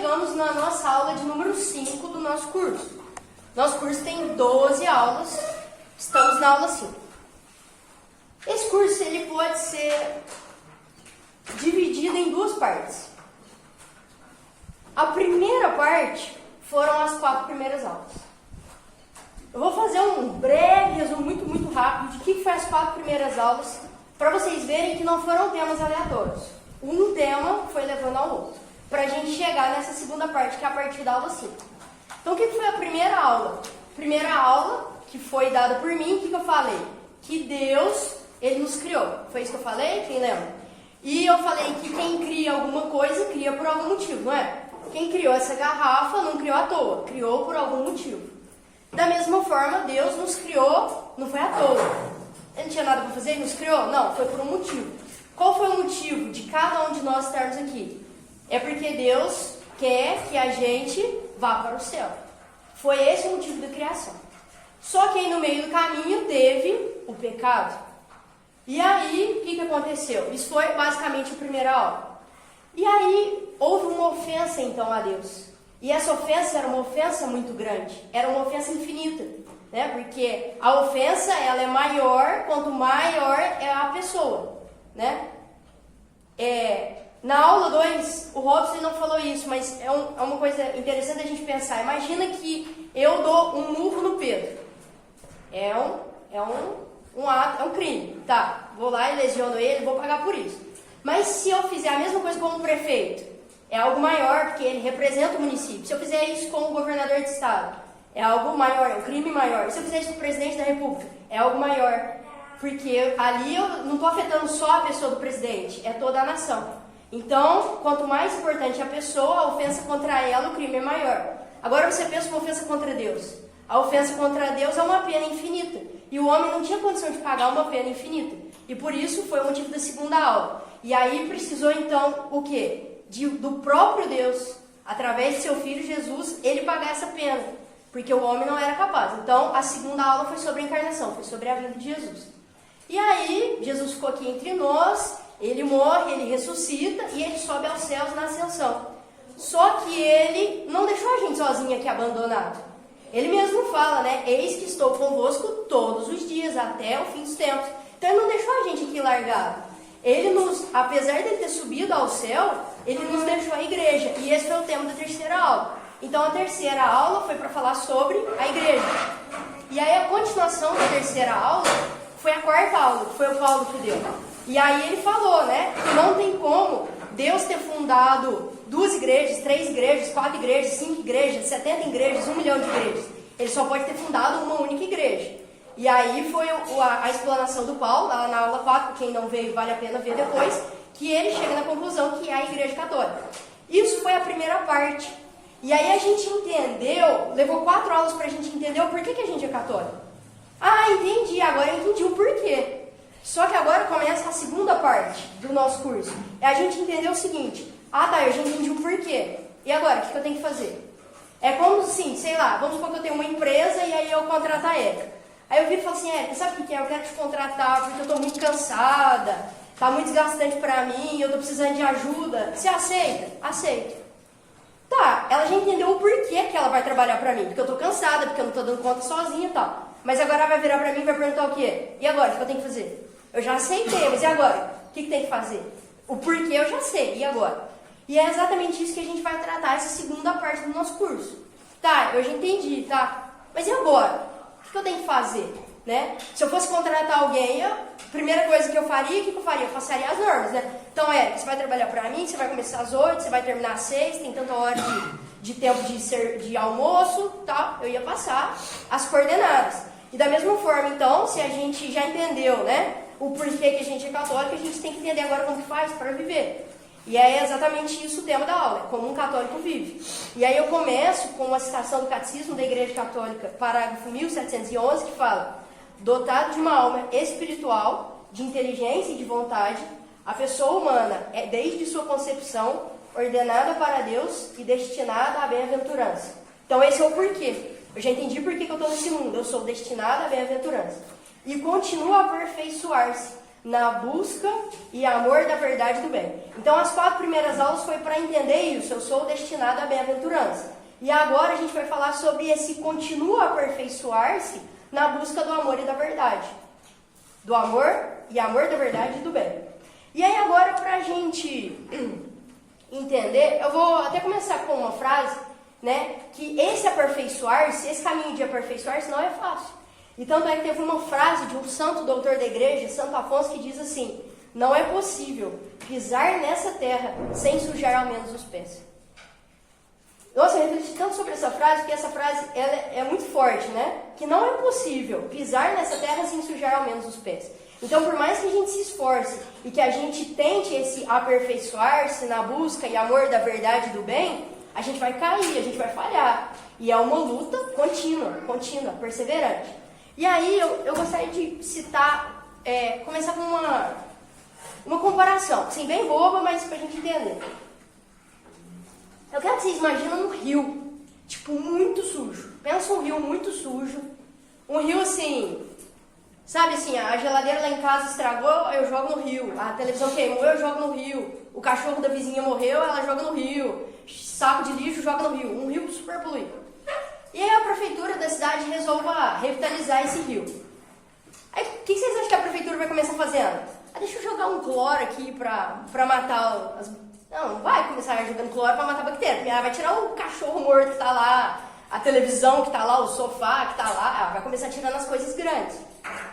chegamos na nossa aula de número 5 do nosso curso. Nosso curso tem 12 aulas, estamos na aula 5. Esse curso ele pode ser dividido em duas partes. A primeira parte foram as 4 primeiras aulas. Eu vou fazer um breve resumo muito rápido de que foi as 4 primeiras aulas, para vocês verem que não foram temas aleatórios. Um tema foi levando ao outro, para a gente chegar nessa segunda parte, que é a partir da aula 5. Então, o que foi a primeira aula? Primeira aula, que foi dada por mim, o que eu falei? Que Deus, Ele nos criou. Foi isso que eu falei? Quem lembra? E eu falei que quem cria alguma coisa, cria por algum motivo, não é? Quem criou essa garrafa não criou à toa, criou por algum motivo. Da mesma forma, Deus nos criou, não foi à toa. Ele não tinha nada para fazer, ele nos criou? Não, foi por um motivo. Qual foi o motivo de cada um de nós estarmos aqui? É porque Deus quer que a gente vá para o céu. Foi esse o motivo da criação. Só que aí no meio do caminho teve o pecado. E aí, o que aconteceu? Isso foi basicamente a primeira aula. E aí, houve uma ofensa então a Deus. E essa ofensa era uma ofensa muito grande. Era uma ofensa infinita. Né? Porque a ofensa ela é maior quanto maior é a pessoa. Né? Na aula 2, o Robson não falou isso, mas é uma coisa interessante a gente pensar. Imagina que eu dou um murro no Pedro. É um crime. Tá, vou lá e lesiono ele, vou pagar por isso. Mas se eu fizer a mesma coisa com o prefeito, é algo maior, porque ele representa o município. Se eu fizer isso com o governador de estado, é algo maior, é um crime maior. E se eu fizer isso com o presidente da república, é algo maior. Porque ali eu não estou afetando só a pessoa do presidente, é toda a nação. Então, quanto mais importante a pessoa, a ofensa contra ela, o crime é maior. Agora você pensa uma ofensa contra Deus. A ofensa contra Deus é uma pena infinita. E o homem não tinha condição de pagar uma pena infinita. E por isso foi o motivo da segunda aula. E aí precisou então o quê? Do próprio Deus, através de seu Filho Jesus, ele pagar essa pena. Porque o homem não era capaz. Então a segunda aula foi sobre a encarnação, foi sobre a vinda de Jesus. E aí Jesus ficou aqui entre nós, ele morre, ele ressuscita e ele sobe aos céus na ascensão. Só que ele não deixou a gente sozinho aqui abandonado. Ele mesmo fala, né? Eis que estou convosco todos os dias, até o fim dos tempos. Então ele não deixou a gente aqui largado. Apesar de ele ter subido ao céu, ele nos deixou a igreja. E esse foi o tema da terceira aula. Então a terceira aula foi para falar sobre a igreja. E aí a continuação da terceira aula foi a quarta aula, que foi o Paulo que deu. E aí ele falou, né? Que não tem como Deus ter fundado 2 igrejas, 3 igrejas, 4 igrejas, 5 igrejas, 70 igrejas, 1 milhão de igrejas. Ele só pode ter fundado uma única igreja. E aí foi a explanação do Paulo, lá na aula 4, quem não veio vale a pena ver depois, que ele chega na conclusão que é a igreja católica. Isso foi a primeira parte. E aí a gente entendeu, levou 4 aulas para a gente entender o porquê que a gente é católico. Ah, entendi, agora eu entendi o porquê. Só que agora começa a segunda parte do nosso curso. É a gente entender o seguinte: ah tá, eu já entendi o porquê. E agora, o que eu tenho que fazer? É como assim, sei lá, vamos supor que eu tenho uma empresa e aí eu contrato a Érica. Aí eu viro e falo assim: Érica, sabe o que é? Eu quero te contratar porque eu estou muito cansada, tá muito desgastante para mim, eu estou precisando de ajuda. Você aceita? Aceito. Tá, ela já entendeu o porquê que ela vai trabalhar para mim. Porque eu estou cansada, porque eu não estou dando conta sozinha e tal. Mas agora ela vai virar para mim e vai perguntar o quê? E agora, o que eu tenho que fazer? Eu já aceitei, mas e agora? O que tem que fazer? O porquê eu já sei, e agora? E é exatamente isso que a gente vai tratar essa segunda parte do nosso curso. Tá, eu já entendi, tá? Mas e agora? O que eu tenho que fazer? Né? Se eu fosse contratar alguém, a primeira coisa que eu faria, o que eu faria? Eu passaria as normas, né? Então, você vai trabalhar pra mim, você vai começar às 8, você vai terminar às 6, tem tanta hora de tempo de almoço, tá? Eu ia passar as coordenadas. E da mesma forma, então, se a gente já entendeu, né, o porquê que a gente é católico, a gente tem que entender agora como que faz para viver. E é exatamente isso o tema da aula, como um católico vive. E aí eu começo com uma citação do Catecismo da Igreja Católica, parágrafo 1711, que fala: dotado de uma alma espiritual, de inteligência e de vontade, a pessoa humana é, desde sua concepção, ordenada para Deus e destinada à bem-aventurança. Então esse é o porquê. Eu já entendi por que eu estou nesse mundo. Eu sou destinada à bem-aventurança. E continua a aperfeiçoar-se na busca e amor da verdade do bem. Então as 4 primeiras aulas foi para entender isso, eu sou destinado à bem-aventurança. E agora a gente vai falar sobre esse continua a aperfeiçoar-se na busca do amor e da verdade. Do amor e amor da verdade e do bem. E aí agora para a gente entender, eu vou até começar com uma frase, né, que esse aperfeiçoar-se, esse caminho de aperfeiçoar-se não é fácil. E tanto é que teve uma frase de um santo doutor da igreja, Santo Afonso, que diz assim: não é possível pisar nessa terra sem sujar ao menos os pés. Nossa, eu refleti tanto sobre essa frase, porque essa frase ela é muito forte, né? Que não é possível pisar nessa terra sem sujar ao menos os pés. Então, por mais que a gente se esforce e que a gente tente esse aperfeiçoar-se na busca e amor da verdade e do bem, a gente vai cair, a gente vai falhar. E é uma luta contínua, perseverante. E aí eu gostaria de citar, começar com uma comparação, assim, bem boba, mas pra gente entender. Eu quero que vocês imaginem um rio, tipo, muito sujo. Pensa um rio muito sujo, um rio assim, sabe assim, a geladeira lá em casa estragou, eu jogo no rio, a televisão queimou, eu jogo no rio, o cachorro da vizinha morreu, ela joga no rio, saco de lixo joga no rio, um rio super poluído. E aí a prefeitura da cidade resolva revitalizar esse rio. Aí o que vocês acham que a prefeitura vai começar fazendo? Deixa eu jogar um cloro aqui pra matar as... Não vai começar jogando cloro pra matar a bactéria, porque ela vai tirar o cachorro morto que tá lá, a televisão que tá lá, o sofá que tá lá, vai começar tirando as coisas grandes.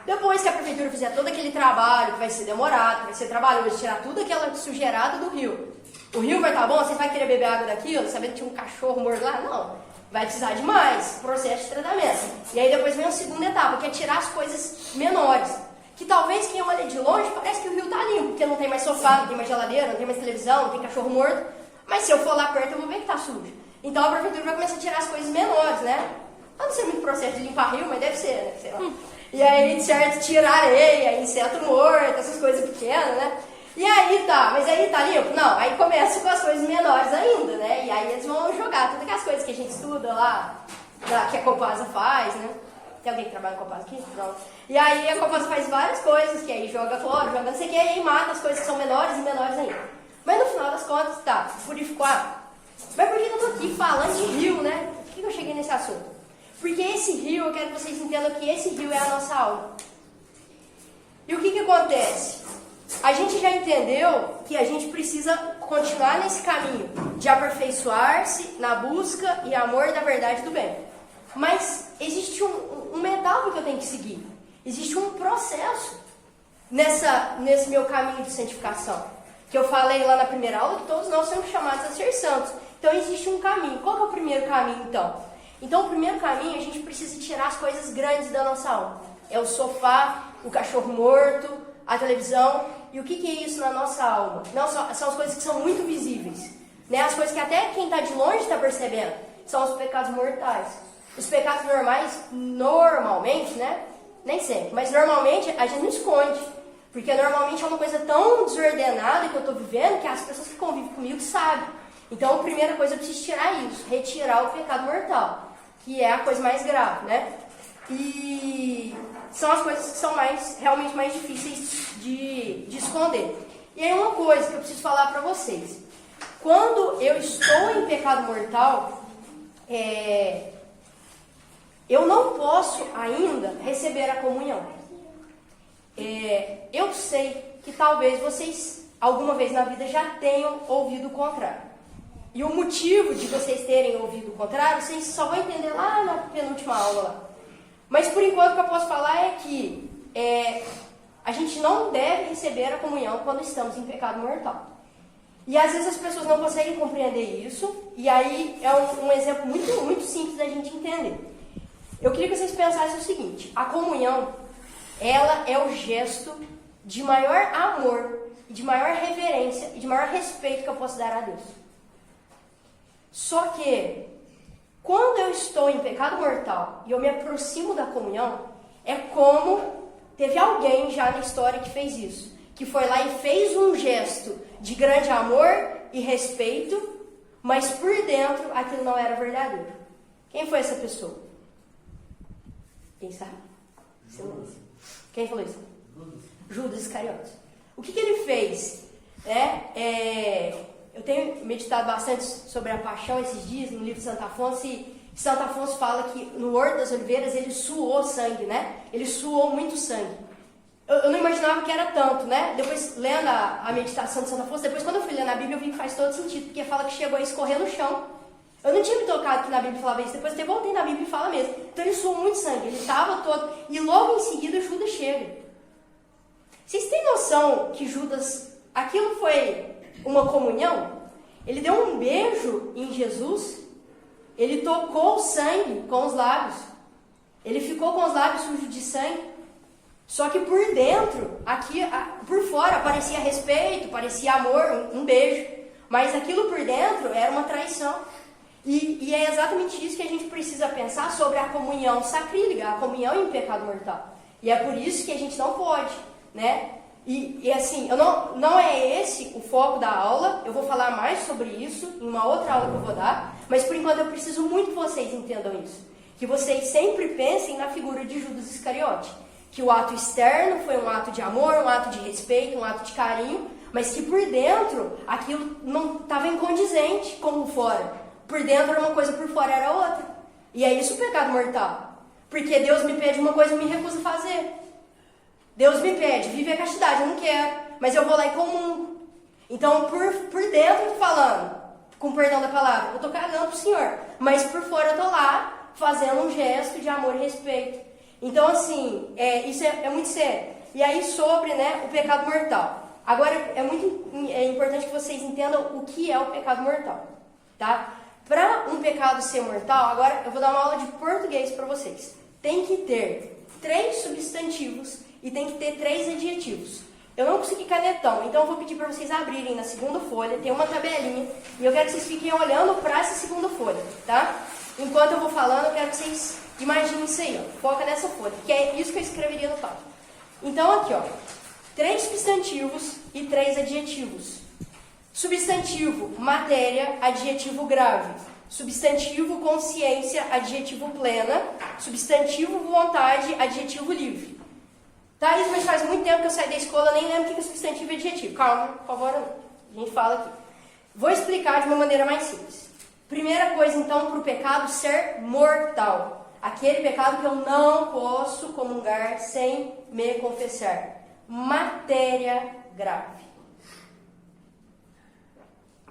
Depois que a prefeitura fizer todo aquele trabalho, que vai ser demorado, que vai ser trabalhoso, tirar tudo aquela sujeirada do rio. O rio vai estar bom? Você vai querer beber água daquilo, sabendo que tinha um cachorro morto lá? Não. Vai precisar de mais processo de tratamento. E aí depois vem a segunda etapa, que é tirar as coisas menores. Que talvez quem olha de longe parece que o rio tá limpo, porque não tem mais sofá, não tem mais geladeira, não tem mais televisão, não tem cachorro morto. Mas se eu for lá perto eu vou ver que tá sujo. Então a prefeitura vai começar a tirar as coisas menores, né? Não sei muito processo de limpar rio, mas deve ser, né? Sei lá. E aí, certo, tirar areia, inseto morto, essas coisas pequenas, né? E aí tá, mas aí tá limpo? Não, aí começa com as coisas menores ainda, né? E aí eles vão jogar todas aquelas coisas que a gente estuda lá, que a Copasa faz, né? Tem alguém que trabalha com Copasa aqui? Não. E aí a Copasa faz várias coisas, que aí joga cloro, joga não sei o que, e aí mata as coisas que são menores e menores ainda. Mas no final das contas, tá, purificou a água. Mas por que eu tô aqui falando de rio, né? Por que eu cheguei nesse assunto? Porque esse rio, eu quero que vocês entendam que esse rio é a nossa alma. E o que acontece? A gente já entendeu que a gente precisa continuar nesse caminho de aperfeiçoar-se na busca e amor da verdade do bem. Mas existe uma etapa que eu tenho que seguir. Existe um processo nesse meu caminho de santificação. Que eu falei lá na primeira aula que todos nós somos chamados a ser santos. Então existe um caminho. Qual que é o primeiro caminho então? Então o primeiro caminho a gente precisa tirar as coisas grandes da nossa alma. É o sofá, o cachorro morto, a televisão. E o que é isso na nossa alma? Não, são as coisas que são muito visíveis, né? As coisas que até quem está de longe está percebendo. São os pecados mortais. Os pecados normais, normalmente, né? Nem sempre, mas normalmente a gente não esconde. Porque normalmente é uma coisa tão desordenada que eu estou vivendo que as pessoas que convivem comigo sabem. Então a primeira coisa eu preciso tirar isso, retirar o pecado mortal, que é a coisa mais grave, né? E são as coisas que são realmente mais difíceis de esconder. E aí uma coisa que eu preciso falar para vocês. Quando eu estou em pecado mortal, eu não posso ainda receber a comunhão. Eu sei que talvez vocês, alguma vez na vida, já tenham ouvido o contrário. E o motivo de vocês terem ouvido o contrário, vocês só vão entender lá na penúltima aula lá. Mas por enquanto o que eu posso falar é que a gente não deve receber a comunhão quando estamos em pecado mortal. E às vezes as pessoas não conseguem compreender isso, e aí é um exemplo muito, muito simples da gente entender. Eu queria que vocês pensassem o seguinte: a comunhão, ela é o gesto de maior amor, de maior reverência e de maior respeito que eu posso dar a Deus. Só que, quando eu estou em pecado mortal e eu me aproximo da comunhão, é como teve alguém já na história que fez isso, que foi lá e fez um gesto de grande amor e respeito, mas por dentro aquilo não era verdadeiro. Quem foi essa pessoa? Quem sabe? Silêncio. Quem falou isso? Judas Iscariotes. O que ele fez? Eu tenho meditado bastante sobre a paixão esses dias no livro de Santo Afonso, e Santo Afonso fala que no Horto das Oliveiras ele suou sangue, né? Ele suou muito sangue. Eu não imaginava que era tanto, né? Depois, lendo a meditação de Santo Afonso, depois quando eu fui ler na Bíblia, eu vi que faz todo sentido, porque fala que chegou a escorrer no chão. Eu não tinha me tocado que na Bíblia falava isso, depois até voltei na Bíblia e fala mesmo. Então ele suou muito sangue, ele estava todo, e logo em seguida Judas chega. Vocês têm noção que Judas, aquilo foi uma comunhão? Ele deu um beijo em Jesus, ele tocou o sangue com os lábios, ele ficou com os lábios sujos de sangue, só que por dentro, por fora parecia respeito, parecia amor, um beijo, mas aquilo por dentro era uma traição. E é exatamente isso que a gente precisa pensar sobre a comunhão sacrílega, a comunhão em pecado mortal. E é por isso que a gente não pode, né? E assim, não é esse o foco da aula, eu vou falar mais sobre isso em uma outra aula que eu vou dar, mas por enquanto eu preciso muito que vocês entendam isso. Que vocês sempre pensem na figura de Judas Iscariote. Que o ato externo foi um ato de amor, um ato de respeito, um ato de carinho, mas que por dentro aquilo não estava incondizente como fora. Por dentro era uma coisa, por fora era outra. E é isso o pecado mortal. Porque Deus me pede uma coisa e eu me recuso a fazer. Deus me pede, vive a castidade, eu não quero, mas eu vou lá e comungo. Então, por dentro eu tô falando, com perdão da palavra, eu tô cagando pro Senhor, mas por fora eu tô lá, fazendo um gesto de amor e respeito. Então, assim, isso é muito sério. E aí, sobre, né, o pecado mortal. Agora, é importante que vocês entendam o que é o pecado mortal, tá? Para um pecado ser mortal, agora eu vou dar uma aula de português para vocês. Tem que ter 3 substantivos e tem que ter 3 adjetivos. Eu não consegui canetão, então eu vou pedir para vocês abrirem na segunda folha, tem uma tabelinha, e eu quero que vocês fiquem olhando para essa segunda folha, tá? Enquanto eu vou falando, eu quero que vocês imaginem isso aí, ó. Foca nessa folha, que é isso que eu escreveria no papel. Então aqui, ó, 3 substantivos e 3 adjetivos. Substantivo, matéria, adjetivo grave. Substantivo, consciência, adjetivo plena. Substantivo, vontade, adjetivo livre. Tá, isso, mas faz muito tempo que eu saí da escola, nem lembro o que é substantivo e adjetivo. Calma, por favor, a gente fala aqui. Vou explicar de uma maneira mais simples. Primeira coisa, então, para o pecado ser mortal. Aquele pecado que eu não posso comungar sem me confessar. Matéria grave.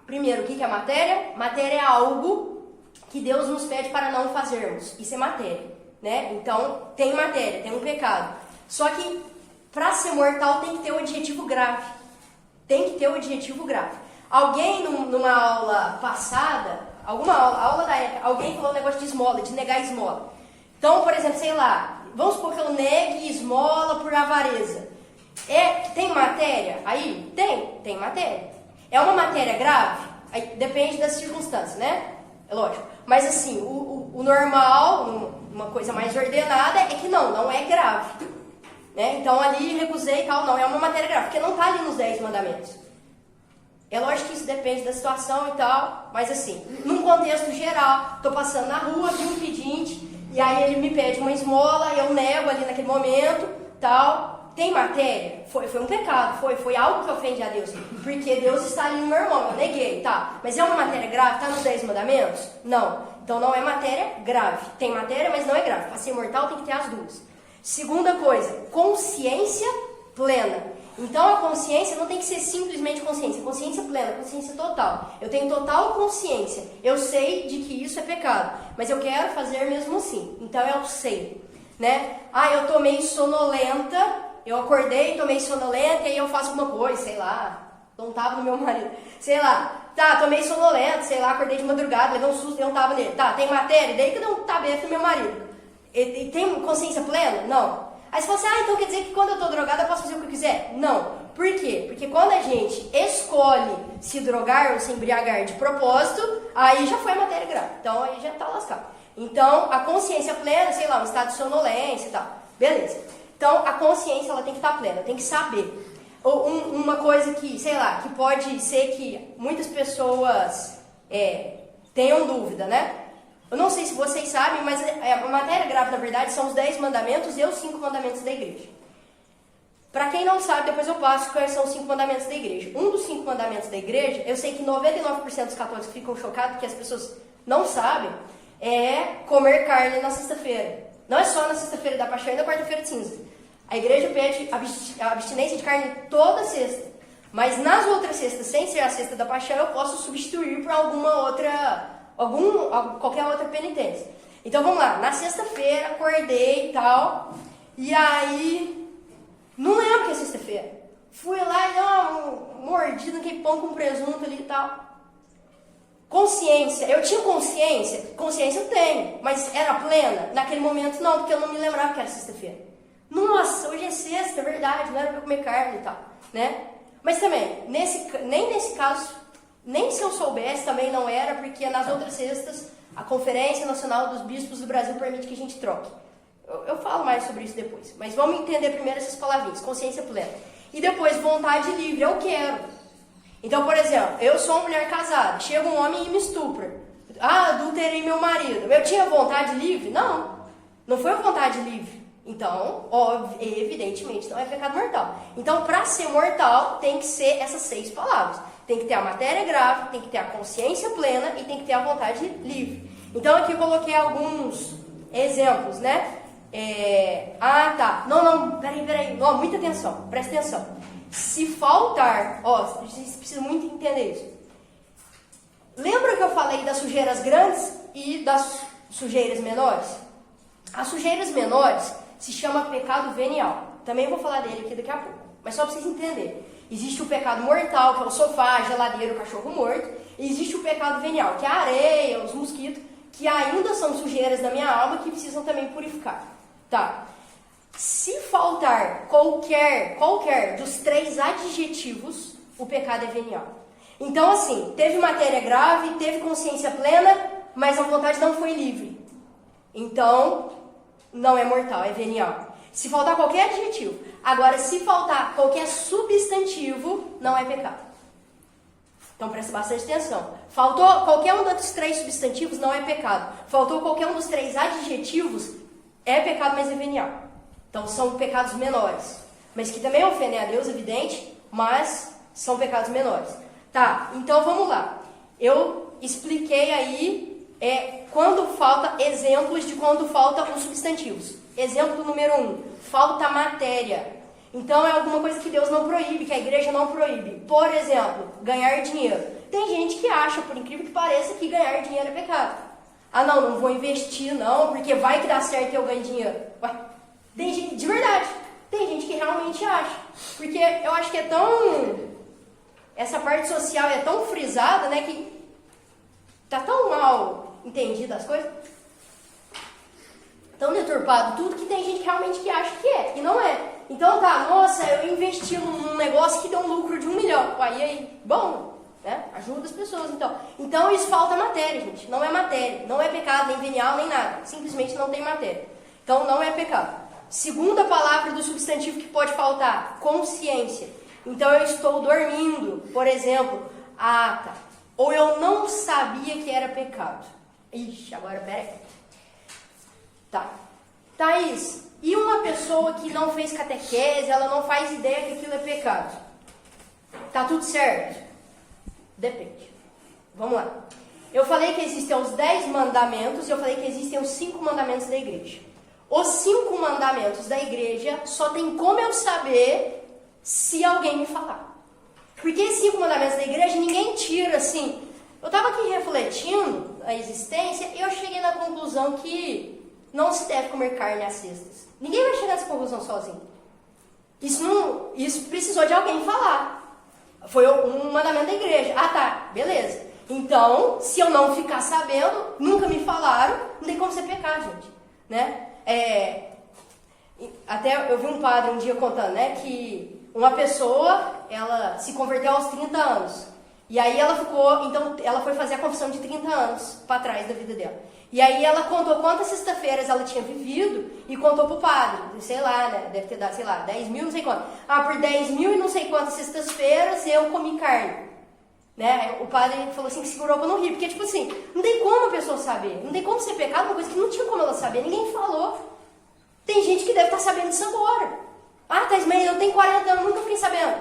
Primeiro, o que é matéria? Matéria é algo que Deus nos pede para não fazermos. Isso é matéria, né? Então, tem matéria, tem um pecado. Só que, para ser mortal, tem que ter o adjetivo grave. Tem que ter o adjetivo grave. Alguém, numa aula passada, aula da época, alguém falou um negócio de esmola, de negar esmola. Então, por exemplo, sei lá, vamos supor que eu negue esmola por avareza. Tem matéria aí? Tem matéria. É uma matéria grave? Aí, depende das circunstâncias, né? É lógico. Mas assim, o normal, uma coisa mais ordenada, é que não é grave. Né? Então ali recusei e tal, não é uma matéria grave, porque não está ali nos 10 mandamentos. É lógico que isso depende da situação e tal, mas assim, num contexto geral, estou passando na rua, vi um pedinte, e aí ele me pede uma esmola, eu nego ali naquele momento, tal. Tem matéria? Foi um pecado, foi algo que ofende a Deus, porque Deus está ali no meu irmão, eu neguei, tá. Mas é uma matéria grave? Está nos 10 mandamentos? Não. Então não é matéria grave. Tem matéria, mas não é grave. Para ser mortal tem que ter as duas. Segunda coisa, consciência plena. Então a consciência não tem que ser simplesmente consciência plena, consciência total. Eu tenho total consciência, eu sei de que isso é pecado, mas eu quero fazer mesmo assim. Então eu sei, né? Eu tô meio sonolenta, eu acordei, tô meio sonolenta, e aí eu faço alguma coisa, sei lá, não tava no meu marido, sei lá, tá, tô meio sonolenta, sei lá, acordei de madrugada, levei um susto, eu não tava nele, tá, tem matéria, daí que eu não tava dentro do meu marido. E tem consciência plena? Não. Aí você fala assim, então quer dizer que quando eu tô drogada eu posso fazer o que eu quiser? Não. Por quê? Porque quando a gente escolhe se drogar ou se embriagar de propósito, aí já foi a matéria grave. Então aí já tá lascado. Então a consciência plena, sei lá, um estado de sonolência e tal. Beleza. Então a consciência ela tem que estar plena, tem que saber. Uma coisa que, sei lá, que pode ser que muitas pessoas tenham dúvida, né? Eu não sei se vocês sabem, mas a matéria grave, na verdade, são os 10 mandamentos e os 5 mandamentos da igreja. Para quem não sabe, depois eu passo quais são os 5 mandamentos da igreja. Um dos 5 mandamentos da igreja, eu sei que 99% dos católicos ficam chocados porque as pessoas não sabem, é comer carne na sexta-feira. Não é só na sexta-feira da paixão e na quarta-feira de cinza. A igreja pede a abstinência de carne toda sexta. Mas nas outras sextas, sem ser a sexta da paixão, eu posso substituir por alguma outra, qualquer outra penitência. Então vamos lá, na sexta-feira acordei e tal, e aí não lembro que é sexta-feira. Fui lá e dei uma mordida naquele pão com presunto ali e tal. Consciência, eu tinha consciência? Consciência eu tenho, mas era plena? Naquele momento não, porque eu não me lembrava que era sexta-feira. Nossa, hoje é sexta, é verdade, não era pra comer carne e tal, né? Mas também, nem nesse caso, nem se eu soubesse também não era, porque nas outras sextas, a Conferência Nacional dos Bispos do Brasil permite que a gente troque. Eu falo mais sobre isso depois, mas vamos entender primeiro essas palavrinhas, consciência plena. E depois, vontade livre, eu quero. Então, por exemplo, eu sou uma mulher casada, chega um homem e me estupra. Ah, adulterei meu marido. Eu tinha vontade livre? Não foi vontade livre. Então, evidentemente, não é pecado mortal. Então, para ser mortal, tem que ser essas 6 palavras. Tem que ter a matéria grave, tem que ter a consciência plena e tem que ter a vontade livre. Então, aqui eu coloquei alguns exemplos, né? Tá. Não, peraí. Não, muita atenção, presta atenção. Se faltar, vocês precisam muito entender isso. Lembra que eu falei das sujeiras grandes e das sujeiras menores? As sujeiras menores se chama pecado venial. Também vou falar dele aqui daqui a pouco, mas só para vocês entenderem. Existe o pecado mortal, que é o sofá, a geladeira, o cachorro morto. E existe o pecado venial, que é a areia, os mosquitos, que ainda são sujeiras da minha alma que precisam também purificar. Tá. Se faltar qualquer dos 3 adjetivos, o pecado é venial. Então, assim, teve matéria grave, teve consciência plena, mas a vontade não foi livre. Então, não é mortal, é venial. Se faltar qualquer adjetivo. Agora, se faltar qualquer substantivo, não é pecado. Então, presta bastante atenção. Faltou qualquer um dos 3 substantivos, não é pecado. Faltou qualquer um dos 3 adjetivos, é pecado, mas é venial. Então, são pecados menores. Mas que também ofendem a Deus, evidente, mas são pecados menores. Tá, então vamos lá. Eu expliquei aí quando falta exemplos de quando faltam os substantivos. Exemplo número 1, falta matéria. Então, é alguma coisa que Deus não proíbe, que a igreja não proíbe. Por exemplo, ganhar dinheiro. Tem gente que acha, por incrível que pareça, que ganhar dinheiro é pecado. Ah, não vou investir não, porque vai que dá certo e eu ganho dinheiro. Ué, tem gente, de verdade, tem gente que realmente acha. Porque eu acho que é tão... Essa parte social é tão frisada, né, que tá tão mal entendida as coisas, tão deturpado tudo, que tem gente realmente que acha que é, e não é. Então tá, nossa, eu investi num negócio que deu um lucro de 1 milhão. Aí, bom, né, ajuda as pessoas, então. Então isso falta matéria, gente, não é matéria, não é pecado, nem venial, nem nada, simplesmente não tem matéria. Então não é pecado. Segunda palavra do substantivo que pode faltar, consciência. Então eu estou dormindo, por exemplo, tá. Ou eu não sabia que era pecado. Ixi, agora peraí. Tá. Thaís, e uma pessoa que não fez catequese, ela não faz ideia que aquilo é pecado? Tá tudo certo? Depende. Vamos lá. Eu falei que existem os 10 mandamentos e eu falei que existem os 5 mandamentos da igreja. Os 5 mandamentos da igreja só tem como eu saber se alguém me falar. Porque esses 5 mandamentos da igreja ninguém tira assim. Eu estava aqui refletindo a existência e eu cheguei na conclusão que não se deve comer carne às sextas. Ninguém vai chegar nessa conclusão sozinho. Isso precisou de alguém falar. Foi um mandamento da igreja. Ah, tá, beleza. Então, se eu não ficar sabendo, nunca me falaram, não tem como ser pecado, gente. Né? Até eu vi um padre um dia contando, né, que uma pessoa, ela se converteu aos 30 anos. E aí ela foi fazer a confissão de 30 anos para trás da vida dela. E aí ela contou quantas sexta-feiras ela tinha vivido e contou pro padre, sei lá, né, deve ter dado, sei lá, 10 mil, não sei quanto. Por 10 mil e não sei quantas sextas-feiras eu comi carne. Né? O padre falou assim que segurou pra não rir, porque tipo assim, não tem como a pessoa saber, não tem como ser pecado, uma coisa que não tinha como ela saber, ninguém falou. Tem gente que deve estar sabendo disso agora. Ah, Thais, mas eu tenho 40 anos, nunca fiquei sabendo.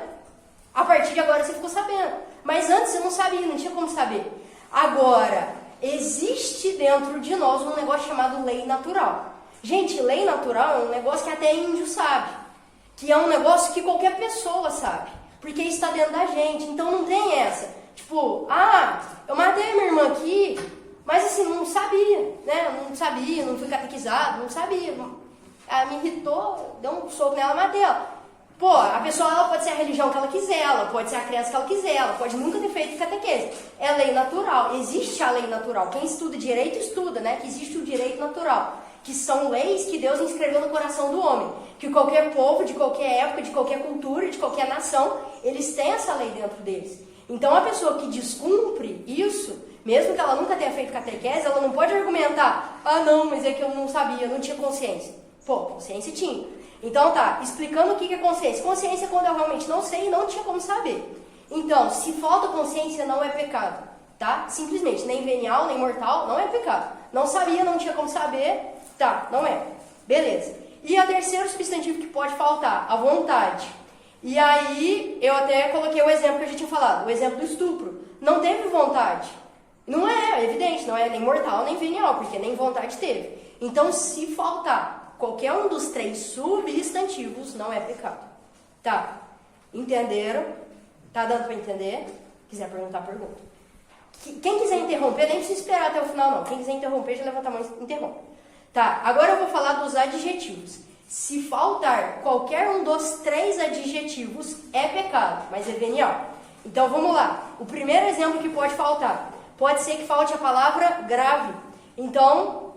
A partir de agora você ficou sabendo. Mas antes você não sabia, não tinha como saber. Agora, existe dentro de nós um negócio chamado lei natural. Gente, lei natural é um negócio que até índio sabe. Que é um negócio que qualquer pessoa sabe. Porque isso está dentro da gente. Então não tem essa. Tipo, eu matei minha irmã aqui, mas assim, não sabia, né? Não sabia, não fui catequizado, não sabia. Ela me irritou, deu um soco nela, matei ela. Pô, a pessoa ela pode ser a religião que ela quiser, ela pode ser a crença que ela quiser, ela pode nunca ter feito catequese. É lei natural, existe a lei natural. Quem estuda direito, estuda, né? Que existe o direito natural. Que são leis que Deus inscreveu no coração do homem. Que qualquer povo, de qualquer época, de qualquer cultura, de qualquer nação, eles têm essa lei dentro deles. Então a pessoa que descumpre isso, mesmo que ela nunca tenha feito catequese, ela não pode argumentar, não, mas é que eu não sabia, não tinha consciência. Pô, consciência tinha. Então tá, explicando o que é consciência. Consciência é quando eu realmente não sei e não tinha como saber. Então, se falta consciência, não é pecado, tá? Simplesmente, nem venial, nem mortal, não é pecado. Não sabia, não tinha como saber, tá, não é. Beleza. E o terceiro substantivo que pode faltar, a vontade. E aí, eu até coloquei o exemplo que a gente tinha falado, o exemplo do estupro. Não teve vontade. Não é evidente, não é nem mortal, nem venial, porque nem vontade teve. Então, se faltar qualquer um dos três substantivos, não é pecado. Tá? Entenderam? Tá dando para entender? Quiser perguntar, pergunta. Quem quiser interromper, nem precisa esperar até o final, não. Quem quiser interromper, já levanta a mão e interrompe. Tá, agora eu vou falar dos adjetivos. Se faltar qualquer um dos três adjetivos, é pecado, mas é venial. Então vamos lá. O primeiro exemplo que pode faltar. Pode ser que falte a palavra grave. Então,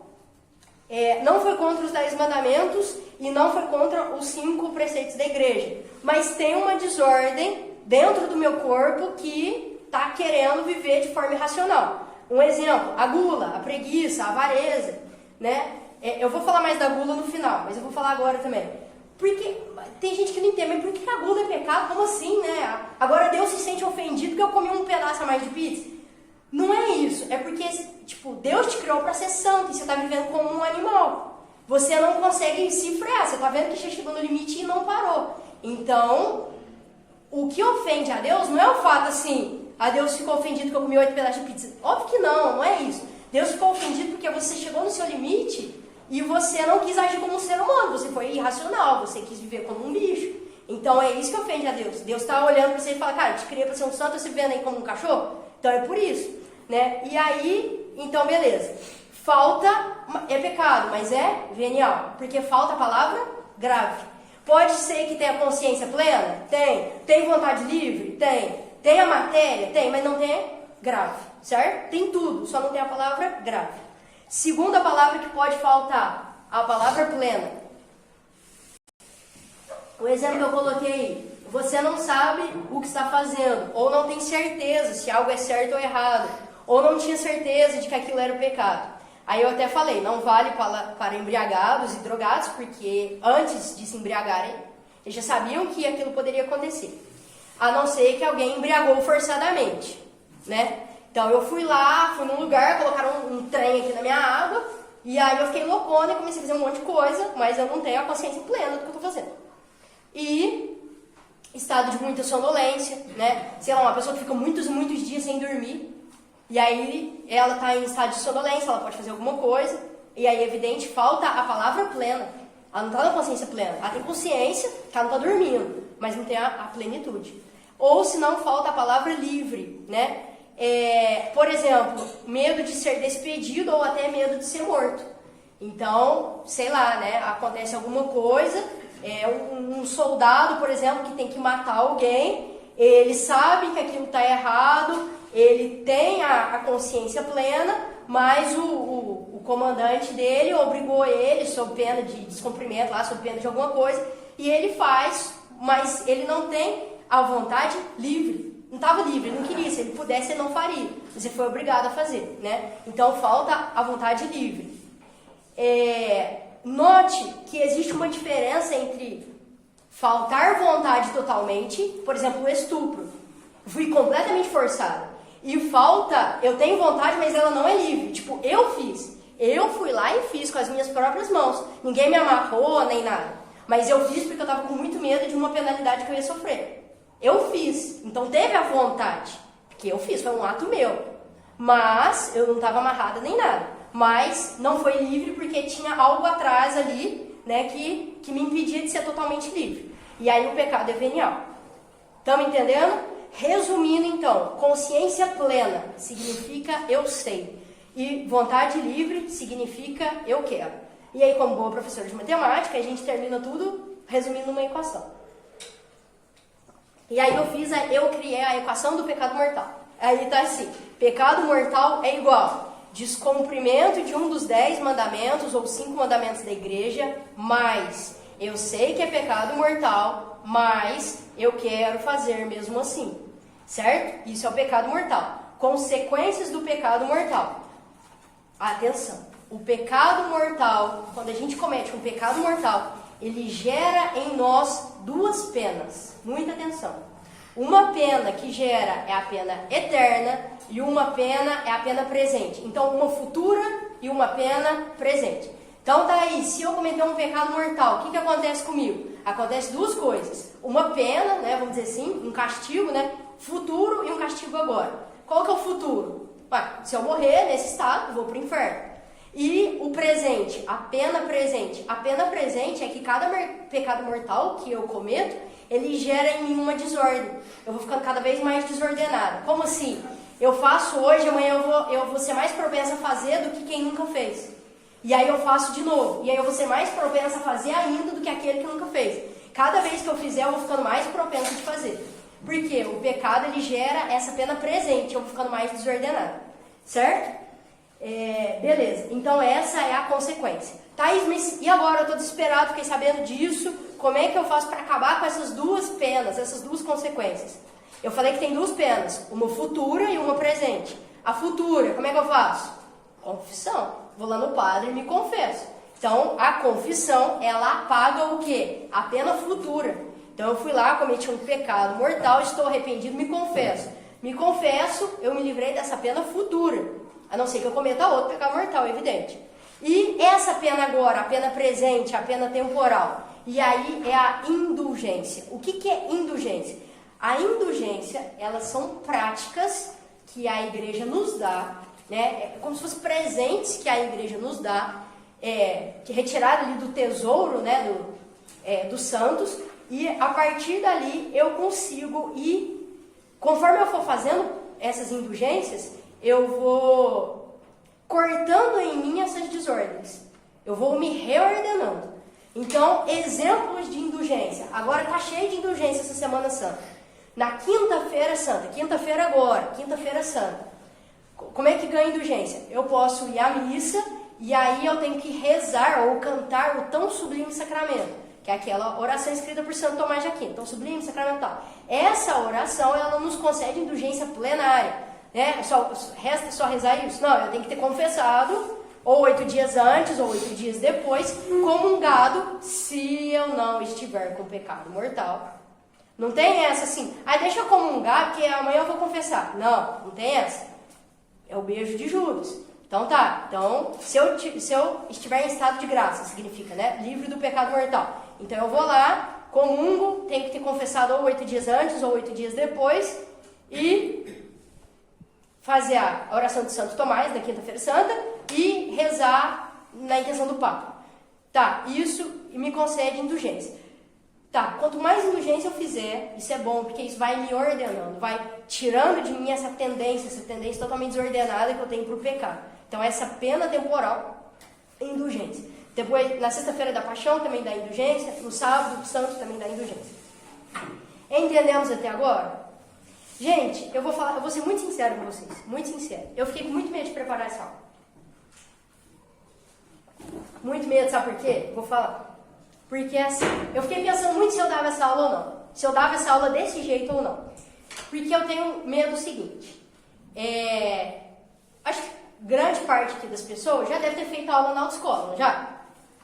não foi contra os 10 mandamentos e não foi contra os 5 preceitos da igreja. Mas tem uma desordem dentro do meu corpo que está querendo viver de forma irracional. Um exemplo, a gula, a preguiça, a avareza, né? Eu vou falar mais da gula no final, mas eu vou falar agora também. Porque tem gente que não entende, mas por que a gula é pecado? Como assim, né? Agora Deus se sente ofendido porque eu comi um pedaço a mais de pizza? Não é isso, é porque, tipo, Deus te criou para ser santo e você está vivendo como um animal. Você não consegue se frear, você está vendo que já chegou no limite e não parou. Então, o que ofende a Deus não é o fato assim, a Deus ficou ofendido que eu comi 8 pedaços de pizza. Óbvio que não, não é isso. Deus ficou ofendido porque você chegou no seu limite e você não quis agir como um ser humano, você foi irracional, você quis viver como um bicho. Então é isso que ofende a Deus. Deus está olhando para você e fala, cara, eu te criei para ser um santo, você vivendo aí como um cachorro? Então é por isso, né? E aí, então beleza. Falta é pecado, mas é venial, porque falta a palavra grave. Pode ser que tenha consciência plena? Tem. Tem vontade livre? Tem. Tem a matéria? Tem, mas não tem grave, certo? Tem tudo, só não tem a palavra grave. Segunda palavra que pode faltar, a palavra plena. O exemplo que eu coloquei, você não sabe o que está fazendo, ou não tem certeza se algo é certo ou errado, ou não tinha certeza de que aquilo era o pecado. Aí eu até falei, não vale para embriagados e drogados, porque antes de se embriagarem, eles já sabiam que aquilo poderia acontecer. A não ser que alguém embriagou forçadamente, né? Então eu fui lá, fui num lugar, colocaram um trem aqui na minha água, e aí eu fiquei loucona e comecei a fazer um monte de coisa, mas eu não tenho a consciência plena do que eu estou fazendo. E estado de muita sonolência, né? Sei lá, uma pessoa que fica muitos dias sem dormir, e aí ela está em estado de sonolência, ela pode fazer alguma coisa, e aí, evidente, falta a palavra plena. Ela não está na consciência plena, ela tem consciência que ela não está dormindo, mas não tem a plenitude. Ou se não, falta a palavra livre, né? Por exemplo, medo de ser despedido ou até medo de ser morto. Então, sei lá, né? Acontece alguma coisa, um soldado, por exemplo, que tem que matar alguém, ele sabe que aquilo está errado, ele tem a consciência plena, mas o comandante dele obrigou ele, sob pena de descumprimento, lá, sob pena de alguma coisa, e ele faz, mas ele não tem a vontade livre. Não estava livre, ele não queria, se ele pudesse ele não faria, mas ele foi obrigado a fazer, né? Então falta a vontade livre. Note que existe uma diferença entre faltar vontade totalmente, por exemplo, o estupro, fui completamente forçada, e falta, eu tenho vontade, mas ela não é livre, tipo, eu fiz, eu fui lá e fiz com as minhas próprias mãos, ninguém me amarrou nem nada. Mas eu fiz porque eu estava com muito medo de uma penalidade que eu ia sofrer. Eu fiz, então teve a vontade, porque eu fiz, foi um ato meu. Mas eu não estava amarrada nem nada. Mas não foi livre porque tinha algo atrás ali, né, que me impedia de ser totalmente livre. E aí o pecado é venial. Estamos entendendo? Resumindo então, consciência plena significa eu sei. E vontade livre significa eu quero. E aí, como boa professora de matemática, a gente termina tudo resumindo numa equação. E aí eu criei a equação do pecado mortal. Aí tá assim, pecado mortal é igual descumprimento de um dos 10 mandamentos ou 5 mandamentos da igreja, mais eu sei que é pecado mortal, mas eu quero fazer mesmo assim, certo? Isso é o pecado mortal. Consequências do pecado mortal. Atenção, o pecado mortal, quando a gente comete um pecado mortal, ele gera em nós 2 penas. Muita atenção. Uma pena que gera é a pena eterna e uma pena é a pena presente. Então, uma futura e uma pena presente. Então, daí, se eu cometer um pecado mortal, o que acontece comigo? Acontece 2 coisas. Uma pena, né, vamos dizer assim, um castigo, né, futuro e um castigo agora. Qual que é o futuro? Se eu morrer nesse estado, eu vou para o inferno. E o presente, a pena presente. A pena presente é que cada pecado mortal que eu cometo, ele gera em mim uma desordem. Eu vou ficando cada vez mais desordenada. Como assim? Eu faço hoje, amanhã eu vou ser mais propensa a fazer do que quem nunca fez. E aí eu faço de novo. E aí eu vou ser mais propensa a fazer ainda do que aquele que nunca fez. Cada vez que eu fizer, eu vou ficando mais propensa de fazer. Porque o pecado, ele gera essa pena presente. Eu vou ficando mais desordenada. Certo? Beleza. Então essa é a consequência. Thaís, mas e agora? Eu estou desesperado, fiquei sabendo disso. Como é que eu faço para acabar com essas 2 penas, essas 2 consequências? Eu falei que tem 2 penas, uma futura e uma presente. A futura, como é que eu faço? Confissão. Vou lá no padre e me confesso. Então, a confissão, ela apaga o quê? A pena futura. Então, eu fui lá, cometi um pecado mortal, estou arrependido, me confesso. Me confesso, eu me livrei dessa pena futura. A não ser que eu cometa outro pecado mortal, evidente. E essa pena agora, a pena presente, a pena temporal. E aí é a indulgência. O que é indulgência? A indulgência, elas são práticas que a igreja nos dá, né? É como se fossem presentes que a igreja nos dá, que é retirado ali do tesouro, né? Dos santos, e a partir dali eu consigo ir, conforme eu for fazendo essas indulgências, eu vou cortando em mim essas desordens, eu vou me reordenando. Então, exemplos de indulgência. Agora está cheio de indulgência essa Semana Santa. Na Quinta-feira Santa, quinta-feira agora, Quinta-feira Santa. Como é que ganha indulgência? Eu posso ir à missa e aí eu tenho que rezar ou cantar o tão sublime sacramento, que é aquela oração escrita por Santo Tomás de Aquino, tão sublime sacramental. Essa oração, ela não nos concede indulgência plenária, né? Resta só rezar isso? Não, eu tenho que ter confessado, ou 8 dias antes, ou 8 dias depois, comungado, se eu não estiver com pecado mortal. Não tem essa assim, deixa eu comungar, porque amanhã eu vou confessar. Não tem essa. É o beijo de Judas. Então tá, se eu estiver em estado de graça, significa, né, livre do pecado mortal. Então eu vou lá, comungo, tenho que ter confessado ou 8 dias antes, ou 8 dias depois, e fazer a oração de Santo Tomás, da Quinta-feira Santa, e rezar na intenção do Papa. Tá, isso me concede indulgência. Tá, quanto mais indulgência eu fizer, isso é bom, porque isso vai me ordenando, vai tirando de mim essa tendência totalmente desordenada que eu tenho para o pecado. Então, essa pena temporal, indulgência. Depois, na sexta-feira da paixão, também dá indulgência, no sábado do santo também dá indulgência. Entendemos até agora? Gente, eu vou ser muito sincero com vocês, muito sincero. Eu fiquei com muito medo de preparar essa aula. Muito medo, sabe por quê? Vou falar. Porque assim, eu fiquei pensando muito se eu dava essa aula ou não. Se eu dava essa aula desse jeito ou não. Porque eu tenho medo do seguinte. Acho que grande parte aqui das pessoas já deve ter feito aula na autoescola, não já?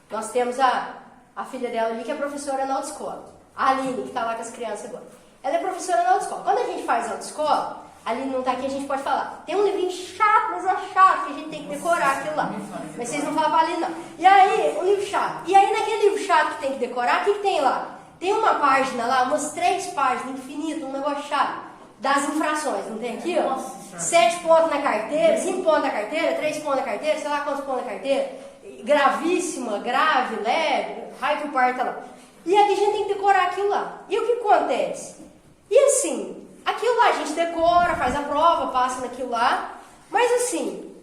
Nós temos a filha dela ali que é professora na autoescola. A Aline, que está lá com as crianças agora. Ela é professora na autoescola. Quando a gente faz autoescola, A Aline não tá aqui, a gente pode falar. Tem um livrinho chato, mas é chato, que a gente tem que decorar aquilo lá. Mas vocês não falam pra Aline, não. E aí, um livro chato. E aí, naquele livro chato que tem que decorar, o que tem lá? Tem uma página lá, umas 3 páginas, infinito, um negócio chato, das infrações. Não tem aqui, ó? 7 pontos na carteira, 5 pontos na carteira, 3 pontos na carteira, sei lá quantos pontos na carteira. Gravíssima, grave, leve, raio por parta lá. E aqui a gente tem que decorar aquilo lá. E o que acontece? E assim, aquilo lá a gente decora, faz a prova, passa naquilo lá. Mas assim,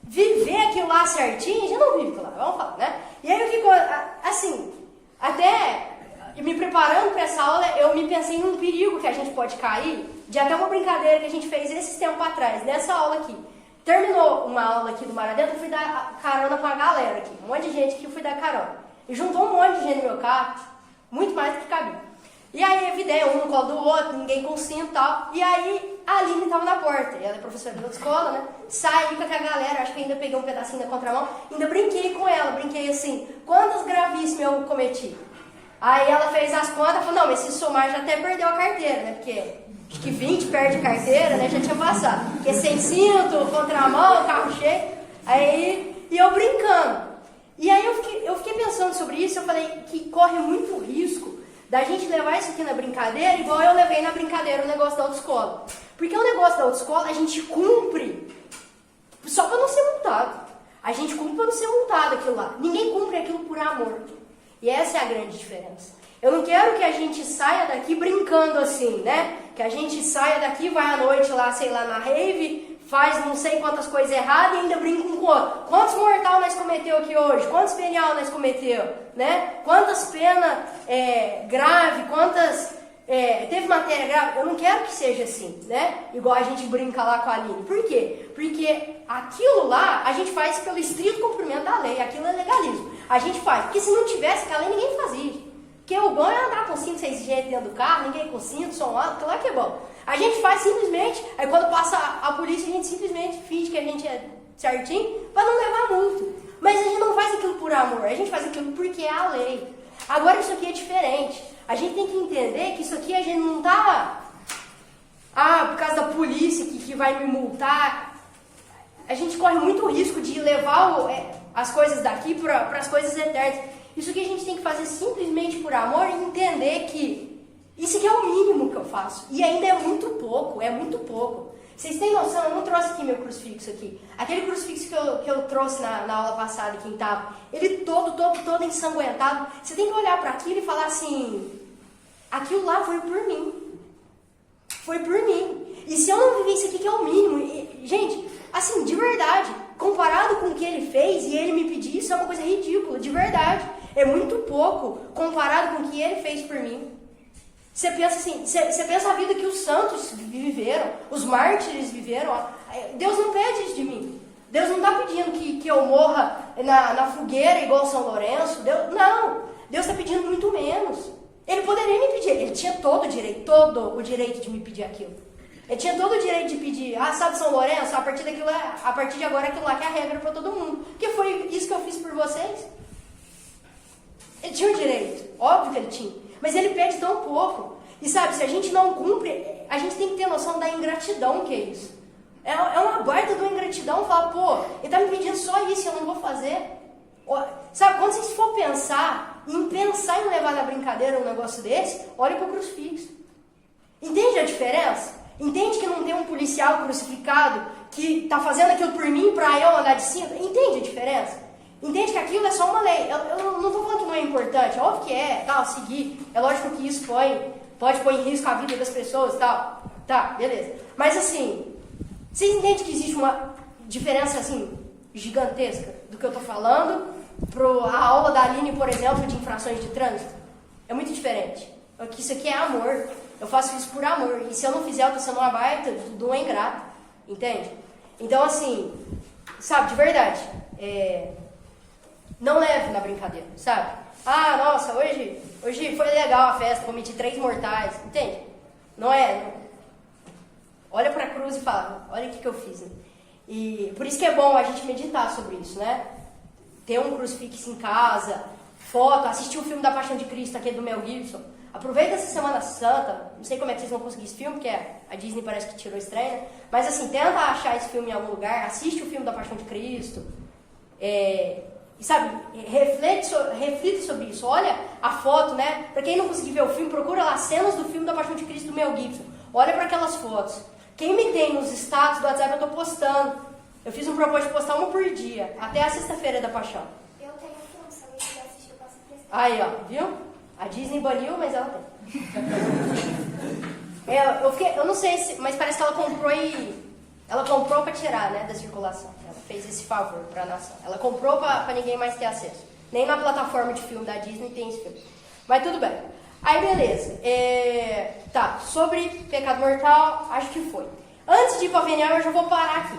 viver aquilo lá certinho, a gente não vive aquilo lá, vamos falar, né? E aí o que, assim, até me preparando para essa aula, eu me pensei num perigo que a gente pode cair, de até uma brincadeira que a gente fez esses tempos atrás, nessa aula aqui. Terminou uma aula aqui do Mar Adentro, eu fui dar carona com a galera aqui, um monte de gente que eu fui dar carona. E juntou um monte de gente no meu carro, muito mais do que cabia. E aí, evidente, um no colo do outro, ninguém com cinto e tal. E aí, a Aline estava na porta, e ela é professora da escola, né? Saí com aquela galera, acho que ainda peguei um pedacinho da contramão, ainda brinquei com ela, brinquei assim, quantas gravíssimas eu cometi? Aí ela fez as contas e falou, não, mas se somar já até perdeu a carteira, né? Porque acho que 20 perde a carteira, né? Já tinha passado. Porque sem cinto, contramão, carro cheio. Aí, e eu brincando. E aí eu fiquei pensando sobre isso, eu falei que corre muito risco da gente levar isso aqui na brincadeira, igual eu levei na brincadeira o negócio da autoescola. Porque o negócio da autoescola a gente cumpre só para não ser multado. A gente cumpre para não ser multado aquilo lá. Ninguém cumpre aquilo por amor. E essa é a grande diferença. Eu não quero que a gente saia daqui brincando assim, né? Que a gente saia daqui, vai à noite lá, sei lá, na rave, faz não sei quantas coisas erradas e ainda brinca um com o outro. Quantos mortal nós cometeu aqui hoje? Quantos penial nós cometeu? Né? Quantas penas grave, quantas... teve matéria grave? Eu não quero que seja assim, né? Igual a gente brinca lá com a Aline. Por quê? Porque aquilo lá a gente faz pelo estrito cumprimento da lei. Aquilo é legalismo. A gente faz. Porque se não tivesse aquela lei, ninguém fazia. Porque o bom é andar com 5, 6 gente dentro do carro, ninguém com cinto, som alto, claro que é bom. A gente faz simplesmente, aí quando passa a polícia, a gente simplesmente finge que a gente é certinho para não levar multa. Mas a gente não faz aquilo por amor, a gente faz aquilo porque é a lei. Agora isso aqui é diferente. A gente tem que entender que isso aqui a gente não tá... por causa da polícia que vai me multar. A gente corre muito risco de levar as coisas daqui para as coisas eternas. Isso que a gente tem que fazer simplesmente por amor e entender que isso aqui é o mínimo que eu faço. E ainda é muito pouco, é muito pouco. Vocês têm noção? Eu não trouxe aqui meu crucifixo aqui. Aquele crucifixo que eu trouxe na aula passada, que estava, ele todo ensanguentado. Você tem que olhar para aquilo e falar assim, aquilo lá foi por mim. Foi por mim. E se eu não viver isso aqui que é o mínimo, gente, assim, de verdade, comparado com o que ele fez e ele me pedir, isso é uma coisa ridícula, de verdade. É muito pouco comparado com o que ele fez por mim. Você pensa assim, você pensa a vida que os santos viveram, os mártires viveram. Deus não pede isso de mim. Deus não está pedindo que eu morra na fogueira igual São Lourenço. Não, Deus está pedindo muito menos. Ele poderia me pedir, ele tinha todo o direito de me pedir aquilo. Ele tinha todo o direito de pedir, sabe São Lourenço, a partir de agora aquilo lá que é a regra para todo mundo. Porque foi isso que eu fiz por vocês. Ele tinha o direito, óbvio que ele tinha, mas ele pede tão pouco. E sabe, se a gente não cumpre, a gente tem que ter noção da ingratidão que é isso. É uma baita de uma ingratidão, falar, ele tá me pedindo só isso, eu não vou fazer. Sabe, quando vocês for pensar em levar na brincadeira um negócio desse, olha pro crucifixo. Entende a diferença? Entende que não tem um policial crucificado que tá fazendo aquilo por mim pra eu andar de cinto? Entende a diferença? Entende que aquilo é só uma lei. Eu não estou falando que não é importante, é óbvio que é, tal, seguir. É lógico que isso pode pôr em risco a vida das pessoas e tal. Tá, beleza. Mas assim, vocês entendem que existe uma diferença assim, gigantesca do que eu estou falando a aula da Aline, por exemplo, de infrações de trânsito? É muito diferente. Porque isso aqui é amor. Eu faço isso por amor. E se eu não fizer, eu estou sendo uma baita de um ingrato. Entende? Então assim, sabe, de verdade, não leve na brincadeira, sabe? Nossa, hoje foi legal a festa, cometi 3 mortais, entende? Não é? Olha pra cruz e fala, olha o que eu fiz, né? E por isso que é bom a gente meditar sobre isso, né? Ter um crucifixo em casa, foto, assistir o filme da Paixão de Cristo, aquele do Mel Gibson. Aproveita essa Semana Santa, não sei como é que vocês vão conseguir esse filme, porque a Disney parece que tirou estreia, né? Mas assim, tenta achar esse filme em algum lugar, assiste o filme da Paixão de Cristo, e sabe, reflete sobre isso, olha a foto, né? Pra quem não conseguir ver o filme, procura lá cenas do filme da Paixão de Cristo do Mel Gibson, olha para aquelas fotos. Quem me tem nos status do WhatsApp, eu tô postando. Eu fiz um propósito de postar uma por dia, até a sexta-feira da Paixão. Eu tenho filme, se alguém quiser assistir, eu posso emprestar. Aí, ó, viu? A Disney baniu, mas ela tem. Eu não sei se, mas parece que ela comprou pra tirar, né, da circulação. Ela fez esse favor pra nação. Ela comprou pra ninguém mais ter acesso. Nem na plataforma de filme da Disney tem esse filme. Mas tudo bem. Aí, beleza. Tá, sobre pecado mortal, acho que foi. Antes de ir pra VNL, eu já vou parar aqui.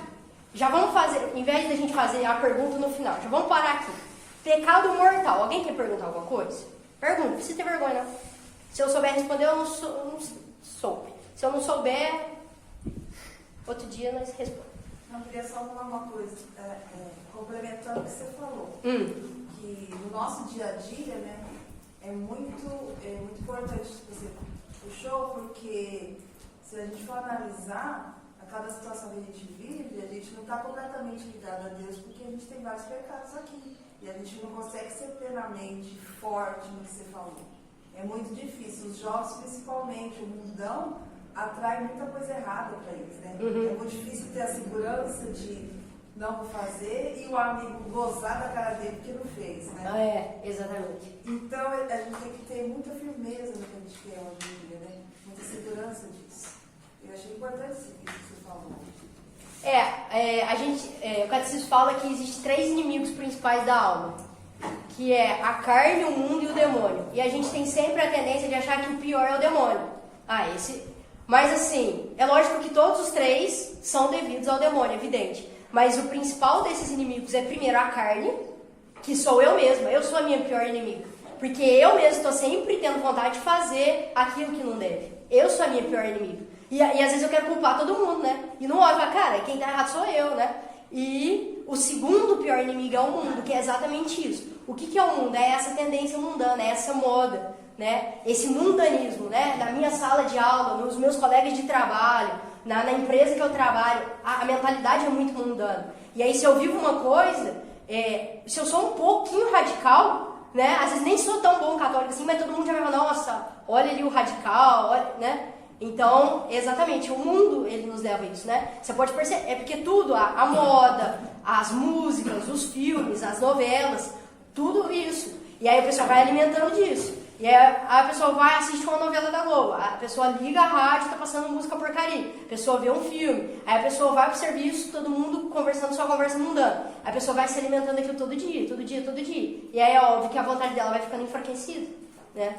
Já vamos fazer, em vez da gente fazer a pergunta no final, já vamos parar aqui. Pecado mortal. Alguém quer perguntar alguma coisa? Pergunta, não precisa ter vergonha, não. Se eu souber responder, eu não soube. Se eu não souber, outro dia nós respondemos. Não, queria só falar uma coisa, complementando o que você falou. Que no nosso dia a dia, né, é muito importante, tipo assim, o show, porque se a gente for analisar a cada situação que a gente vive, a gente não está completamente ligado a Deus, porque a gente tem vários pecados aqui. E a gente não consegue ser plenamente forte no que você falou. É muito difícil. Os jovens, principalmente, o mundão, atrai muita coisa errada para eles, né? É muito difícil ter a segurança de não vou fazer e o amigo gozar da cara dele porque não fez, né? Exatamente. Então, a gente tem que ter muita firmeza no que a gente quer hoje em dia, né? Muita segurança disso. Eu achei importante isso que você falou. O Catecismo fala que existem 3 inimigos principais da alma, que é a carne, o mundo e o demônio. E a gente tem sempre a tendência de achar que o pior é o demônio. Mas assim, é lógico que todos os 3 são devidos ao demônio, é evidente. Mas o principal desses inimigos é primeiro a carne, que sou eu mesma, eu sou a minha pior inimiga. Porque eu mesma estou sempre tendo vontade de fazer aquilo que não deve. Eu sou a minha pior inimiga. E às vezes eu quero culpar todo mundo, né? E não olho e falo, cara, quem tá errado sou eu, né? E o segundo pior inimigo é o mundo, que é exatamente isso. O que é o mundo? É essa tendência mundana, é essa moda, né? Esse mundanismo, né? Na minha sala de aula, nos meus colegas de trabalho, na empresa que eu trabalho, a mentalidade é muito mundana. E aí se eu vivo uma coisa, se eu sou um pouquinho radical, né? Às vezes nem sou tão bom católico assim, mas todo mundo já vai falar, nossa, olha ali o radical, olha, né? Então, exatamente, o mundo, ele nos leva a isso, né? Você pode perceber, é porque tudo, a moda, as músicas, os filmes, as novelas, tudo isso. E aí a pessoa vai alimentando disso. E aí a pessoa vai assistir uma novela da Globo, a pessoa liga a rádio, tá passando música porcaria, a pessoa vê um filme, aí a pessoa vai pro serviço, todo mundo conversando sua conversa mundana. A pessoa vai se alimentando daquilo todo dia, todo dia, todo dia. E aí é óbvio que a vontade dela vai ficando enfraquecida, né?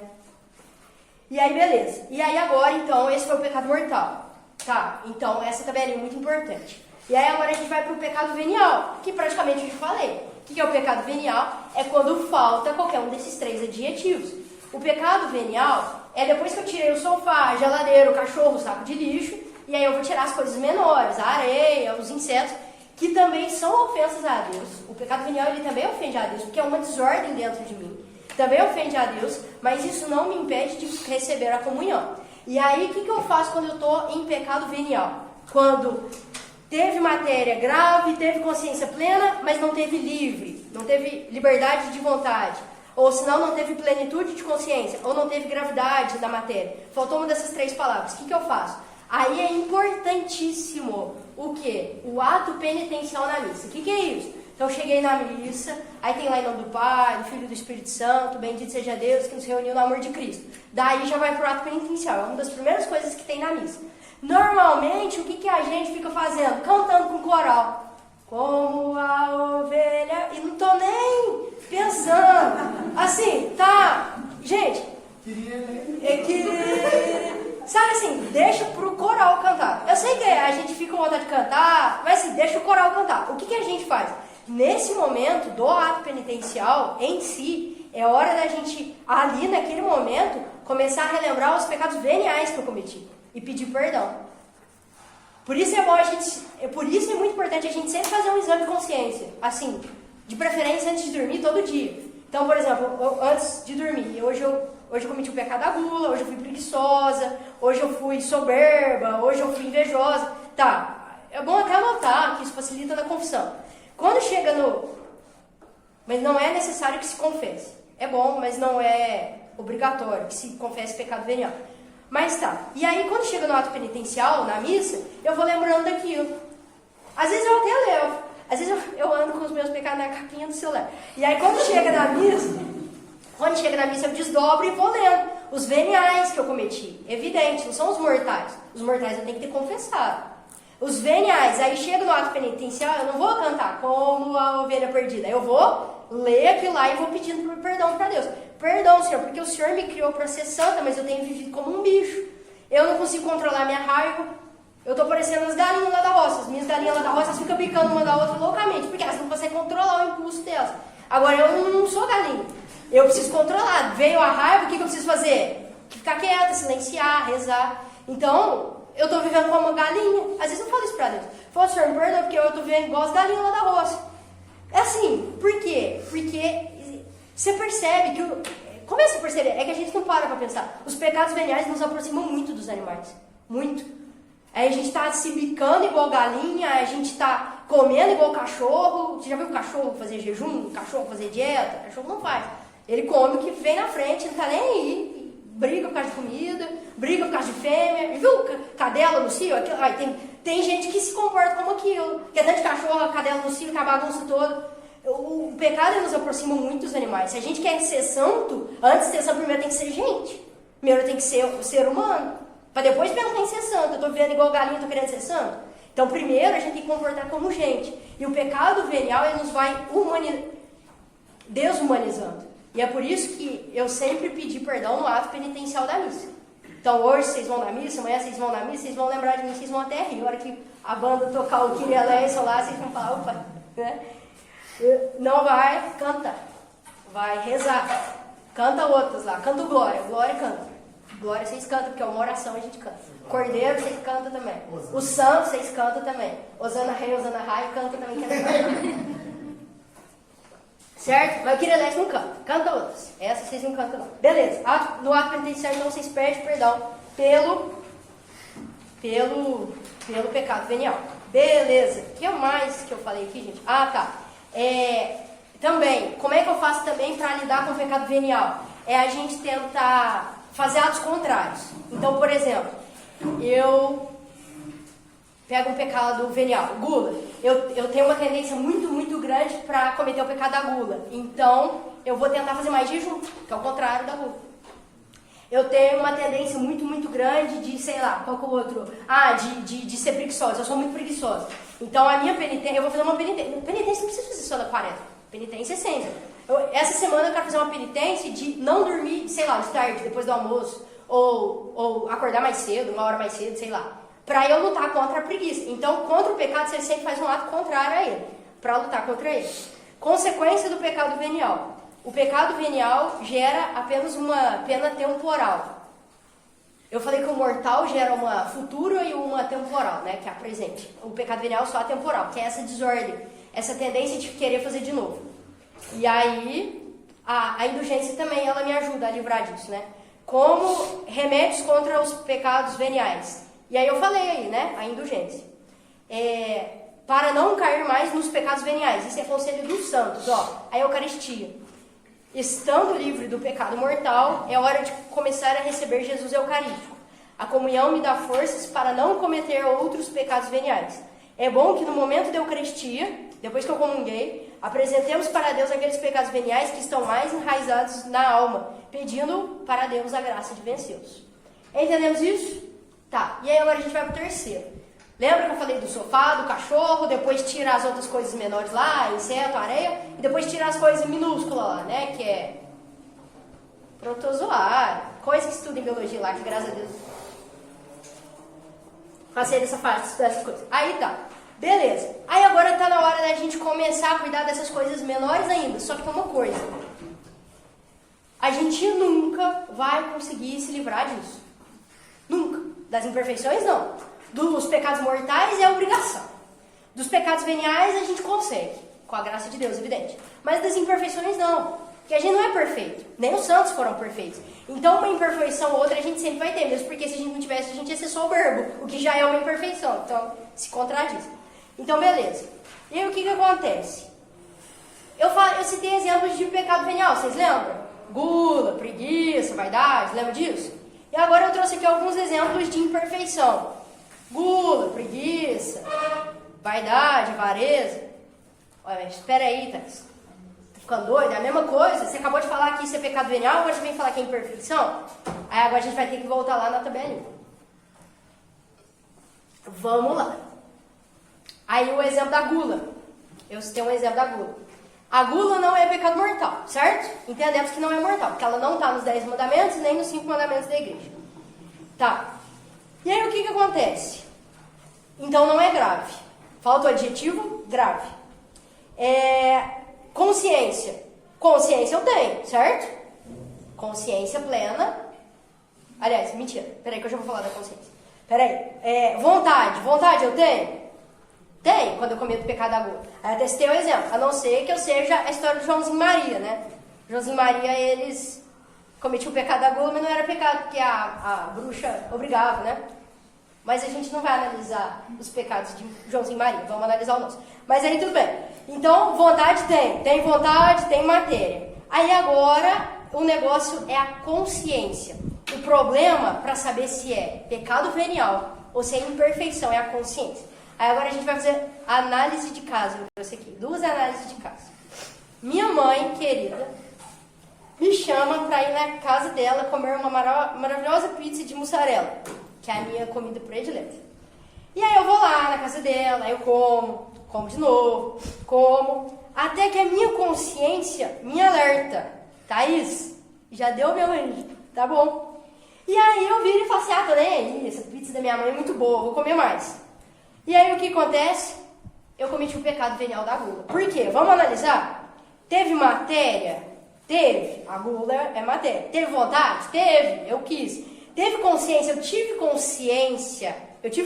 E aí, beleza. E aí agora, então, esse foi o pecado mortal. Tá, então essa tabelinha é muito importante. E aí agora a gente vai pro pecado venial, que praticamente eu já falei. O que é o pecado venial? É quando falta qualquer um desses 3 adjetivos. O pecado venial é depois que eu tirei o sofá, a geladeira, o cachorro, o saco de lixo, e aí eu vou tirar as coisas menores, a areia, os insetos, que também são ofensas a Deus. O pecado venial, ele também ofende a Deus, porque é uma desordem dentro de mim. Também ofende a Deus, mas isso não me impede de receber a comunhão. E aí, o que eu faço quando eu estou em pecado venial? Quando teve matéria grave, teve consciência plena, mas não teve livre, não teve liberdade de vontade. Ou senão não teve plenitude de consciência, ou não teve gravidade da matéria. Faltou uma dessas 3 palavras. O que eu faço? Aí é importantíssimo o quê? O ato penitencial na missa. O que é isso? Então eu cheguei na missa, aí tem lá em nome do Pai, do Filho e do Espírito Santo, bendito seja Deus que nos reuniu no amor de Cristo. Daí já vai pro ato penitencial, é uma das primeiras coisas que tem na missa. Normalmente, o que a gente fica fazendo? Cantando com coral. Como a ovelha, e não tô nem pensando. Assim, tá, gente, sabe assim, deixa pro coral cantar. Eu sei que a gente fica com vontade de cantar, mas assim, deixa o coral cantar. O que a gente faz? Nesse momento do ato penitencial em si, é hora da gente, ali naquele momento, começar a relembrar os pecados veniais que eu cometi e pedir perdão. Por isso é bom por isso é muito importante a gente sempre fazer um exame de consciência, assim, de preferência antes de dormir todo dia. Então, por exemplo, antes de dormir, hoje eu Hoje eu cometi o pecado da gula, hoje eu fui preguiçosa, hoje eu fui soberba, hoje eu fui invejosa. Tá, é bom até anotar que isso facilita na confissão. Quando chega no... Mas não é necessário que se confesse. É bom, mas não é obrigatório que se confesse pecado venial. Mas tá, e aí quando chega no ato penitencial, na missa, eu vou lembrando daquilo. Às vezes eu até levo, às vezes eu ando com os meus pecados na capinha do celular. E aí quando chega na missa eu desdobro e vou lendo os veniais que eu cometi. Evidente, não são os mortais. Os mortais eu tenho que ter confessado. Os veniais, aí chega no ato penitencial, eu não vou cantar como a ovelha perdida. Eu vou ler aquilo lá e vou pedindo perdão para Deus. Perdão, Senhor, porque o Senhor me criou para ser santa, mas eu tenho vivido como um bicho. Eu não consigo controlar minha raiva. Eu tô parecendo as galinhas lá da roça. As minhas galinhas lá da roça ficam picando uma da outra loucamente, porque elas não conseguem controlar o impulso delas. Agora, eu não sou galinha. Eu preciso controlar. Veio a raiva, o que eu preciso fazer? Ficar quieta, silenciar, rezar. Então, eu tô vivendo como uma galinha. Às vezes eu falo isso pra Deus. Falo, Senhor, me perdoa, porque eu tô vivendo igual as galinhas lá da roça. É assim, por quê? Porque você percebe que... Começa a perceber, é que a gente não para pra pensar. Os pecados veniais nos aproximam muito dos animais. Muito. Aí a gente tá se bicando igual galinha, a gente tá comendo igual cachorro. Você já viu o cachorro fazer jejum? O cachorro fazer dieta? O cachorro não faz. Ele come o que vem na frente, não tá nem aí. Briga por causa de comida, briga por causa de fêmea. Viu cadela no cio? Tem gente que se comporta como aquilo. Que é tanto de cachorro, cadela no cio, que a bagunça toda. O pecado nos aproxima muito dos animais. Se a gente quer ser santo, antes de ser santo, primeiro tem que ser gente. Primeiro tem que ser o ser humano. Para depois perguntar em ser santo. Eu tô vivendo igual galinha, tô querendo ser santo. Então primeiro a gente tem que comportar como gente. E o pecado venial, ele nos vai desumanizando. E é por isso que eu sempre pedi perdão no ato penitencial da missa. Então hoje vocês vão na missa, amanhã vocês vão na missa, vocês vão lembrar de mim, vocês vão até rir. A hora que a banda tocar o Kyrie eleison lá, vocês vão falar, opa, né? Não vai cantar, vai rezar. Canta outras lá, canta o Glória, Glória canta. Glória vocês cantam, porque é uma oração a gente canta. Cordeiro vocês cantam também. Os santos vocês cantam também. Osana Rei, Osana Rai, canta também. Certo? Mas o Kyrie eleison não canta, canta outras. Essas vocês não cantam não. Beleza, no ato penitenciário então vocês pedem perdão pelo pecado venial. Beleza, o que mais que eu falei aqui, gente? Ah, tá. Também, como é que eu faço também para lidar com o pecado venial? É a gente tentar fazer atos contrários. Então, por exemplo, eu pego um pecado venial, gula. Eu tenho uma tendência muito, muito grande para cometer o pecado da gula. Então, eu vou tentar fazer mais jejum, que é o contrário da gula. Eu tenho uma tendência muito, muito grande de, sei lá, qual que é o outro? De ser preguiçosa. Eu sou muito preguiçosa. Então, a minha penitência, eu vou fazer uma penitência. Penitência não precisa fazer só da 40. Penitência é sempre. Essa semana eu quero fazer uma penitência de não dormir, sei lá, de tarde, depois do almoço. Ou acordar mais cedo, uma hora mais cedo, sei lá. Pra eu lutar contra a preguiça. Então, contra o pecado, você sempre faz um ato contrário a ele. Pra lutar contra ele. Consequência do pecado venial. O pecado venial gera apenas uma pena temporal. Eu falei que o mortal gera uma futura e uma temporal, né? Que é a presente. O pecado venial só é temporal, que é essa desordem, essa tendência de querer fazer de novo. E aí, a indulgência também, ela me ajuda a livrar disso, né? Como remédios contra os pecados veniais. E aí eu falei aí, né? A indulgência. Para não cair mais nos pecados veniais. Isso é conselho dos santos, ó. A Eucaristia. Estando livre do pecado mortal, é hora de começar a receber Jesus Eucarístico. A comunhão me dá forças para não cometer outros pecados veniais. É bom que no momento da Eucaristia, depois que eu comunguei, apresentemos para Deus aqueles pecados veniais que estão mais enraizados na alma, pedindo para Deus a graça de vencê-los. Entendemos isso? Tá, e aí agora a gente vai para o terceiro. Lembra que eu falei do sofá, do cachorro, depois tira as outras coisas menores lá, inseto, areia, e depois tira as coisas minúsculas lá, né, que é protozoário, coisa que estuda em biologia lá, que graças a Deus passei dessa fase de estudar essas coisas. Aí tá, beleza. Aí agora tá na hora da gente começar a cuidar dessas coisas menores ainda, só que tem uma coisa. A gente nunca vai conseguir se livrar disso. Nunca. Das imperfeições, não. Dos pecados mortais é obrigação. Dos pecados veniais a gente consegue, com a graça de Deus, evidente. Mas das imperfeições não. Porque a gente não é perfeito. Nem os santos foram perfeitos. Então, uma imperfeição ou outra a gente sempre vai ter. Mesmo porque se a gente não tivesse, a gente ia ser só o verbo. O que já é uma imperfeição. Então, se contradiz. Então, beleza. E aí, o que acontece? Eu citei exemplos de pecado venial. Vocês lembram? Gula, preguiça, vaidade. Lembra disso? E agora eu trouxe aqui alguns exemplos de imperfeição. Gula, preguiça, vaidade, avareza. Olha, espera aí, Thais. Tá ficando doido? É a mesma coisa. Você acabou de falar que isso é pecado venial, agora você vem falar que é imperfeição? Aí agora a gente vai ter que voltar lá na tabelinha. Vamos lá. Aí o exemplo da gula. Eu citei um exemplo da gula. A gula não é pecado mortal, certo? Entendemos que não é mortal, porque ela não está nos 10 mandamentos nem nos 5 mandamentos da igreja. Tá. E aí o que acontece? Então não é grave. Falta o adjetivo grave. Consciência. Consciência eu tenho, certo? Consciência plena. Aliás, mentira. Peraí que eu já vou falar da consciência. Peraí. Vontade. Vontade eu tenho? Tem, quando eu cometo o pecado da gula. Aí eu testei o exemplo. A não ser que eu seja a história do Joãozinho e Maria, né? Joãozinho e Maria, eles cometiam o pecado da gula, mas não era pecado, porque a bruxa obrigava, né? Mas a gente não vai analisar os pecados de Joãozinho e Maria. Vamos analisar o nosso. Mas aí tudo bem. Então, vontade tem. Tem vontade, tem matéria. Aí agora, o negócio é a consciência. O problema, para saber se é pecado venial ou se é imperfeição, é a consciência. Aí agora a gente vai fazer análise de caso. Eu trouxe aqui 2 análises de caso. Minha mãe, querida, me chama para ir na casa dela comer uma maravilhosa pizza de mussarela, que é a minha comida predileta. E aí eu vou lá na casa dela, aí eu como de novo, até que a minha consciência me alerta. Thaís, já deu meu anjo, tá bom? E aí eu viro e falo assim, tô nem aí, essa pizza da minha mãe é muito boa, vou comer mais. E aí o que acontece? Eu cometi o pecado venial da gula. Por quê? Vamos analisar? Teve matéria? Teve. A gula é matéria. Teve vontade? Teve. Eu quis. Teve consciência? Eu tive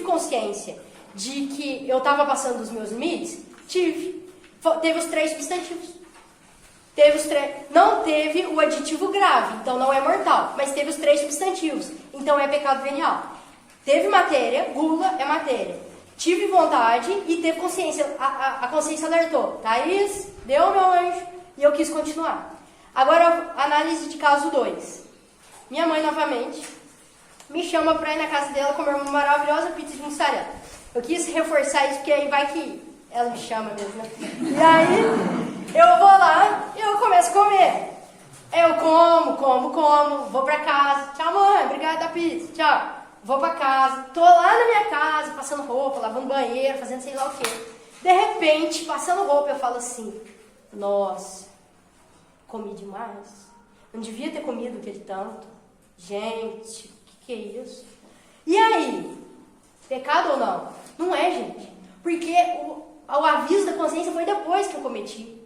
consciência de que eu estava passando dos meus limites? Tive. Teve os 3 substantivos. Não teve o adjetivo grave, então não é mortal. Mas teve os 3 substantivos, então é pecado venial. Teve matéria, gula é matéria. Tive vontade e teve consciência. A consciência alertou. Thaís, deu meu anjo. E eu quis continuar. Agora, análise de caso 2. Minha mãe, novamente, me chama pra ir na casa dela comer uma maravilhosa pizza de mussarela. Eu quis reforçar isso, porque aí vai que ela me chama mesmo, né? E aí, eu vou lá e eu começo a comer. Eu como, vou pra casa. Tchau, mãe, obrigada da pizza, tchau. Vou pra casa, tô lá na minha casa, passando roupa, lavando banheiro, fazendo sei lá o quê. De repente, passando roupa, eu falo assim, nossa, comi demais. Não devia ter comido aquele tanto. Gente, o que é isso? E aí, pecado ou não? Não é, gente. Porque o aviso da consciência foi depois que eu cometi.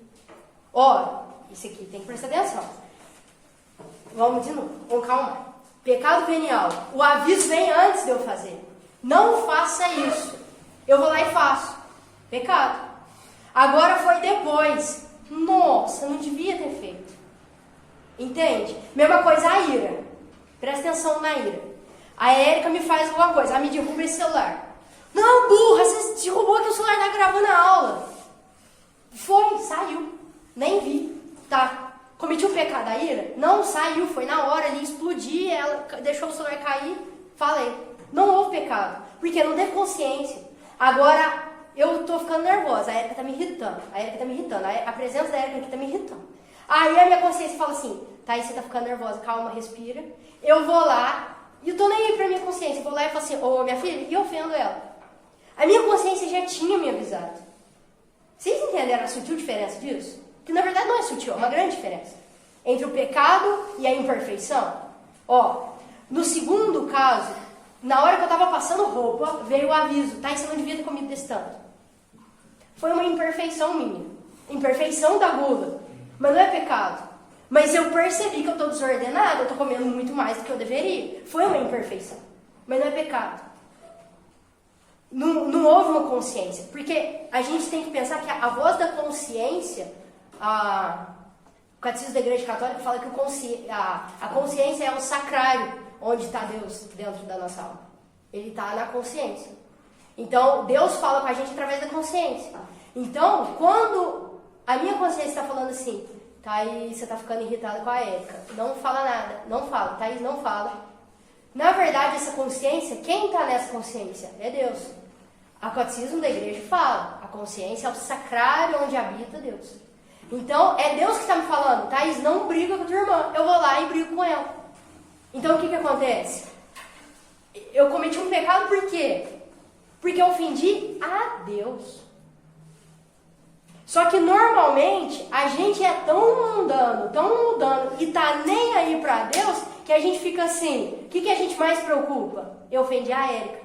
Ó, isso aqui tem que prestar atenção. Vamos de novo, vamos calmar. Pecado venial. O aviso vem antes de eu fazer. Não faça isso. Eu vou lá e faço. Pecado. Agora foi depois. Nossa, não devia ter feito. Entende? Mesma coisa a ira. Presta atenção na ira. A Érica me faz alguma coisa. Ela me derruba esse celular. Não, burra, você derrubou que o celular tá gravando a aula. Foi, saiu. Nem vi. Tá. Cometi o pecado da ira? Não saiu, foi na hora ali, explodir, ela deixou o celular cair, falei. Não houve pecado, porque não teve consciência. Agora, eu tô ficando nervosa, a Érica tá me irritando, a presença da Érica aqui tá me irritando. Aí a minha consciência fala assim, Thaís, você tá ficando nervosa, calma, respira. Eu vou lá, e eu tô nem aí pra minha consciência, eu vou lá e falo assim, ô minha filha, e eu ofendo ela. A minha consciência já tinha me avisado. Vocês entenderam a sutil diferença disso? Que na verdade não é sutil, é uma grande diferença entre o pecado e a imperfeição. Ó, no segundo caso, na hora que eu estava passando roupa, veio o aviso, tá, você não devia ter comido desse tanto. Foi uma imperfeição minha, imperfeição da gula, mas não é pecado. Mas eu percebi que eu estou desordenada, eu estou comendo muito mais do que eu deveria. Foi uma imperfeição, mas não é pecado. Não houve uma consciência, porque a gente tem que pensar que a voz da consciência, O Catecismo da Igreja Católica fala que a consciência é o sacrário onde está Deus dentro da nossa alma. Ele está na consciência. Então, Deus fala com a gente através da consciência. Então, quando a minha consciência está falando assim, Thaís, você está ficando irritada com a Érica, não fala nada, não fala, Thaís, não fala. Na verdade, essa consciência, quem está nessa consciência? É Deus. O Catecismo da Igreja fala, a consciência é o sacrário onde habita Deus. Então, é Deus que está me falando, Thaís, não briga com a tua irmã, eu vou lá e brigo com ela. Então, o que acontece? Eu cometi um pecado por quê? Porque eu ofendi a Deus. Só que normalmente a gente é tão mundano e tá nem aí pra Deus que a gente fica assim, o que a gente mais preocupa? Eu ofendi a Érica.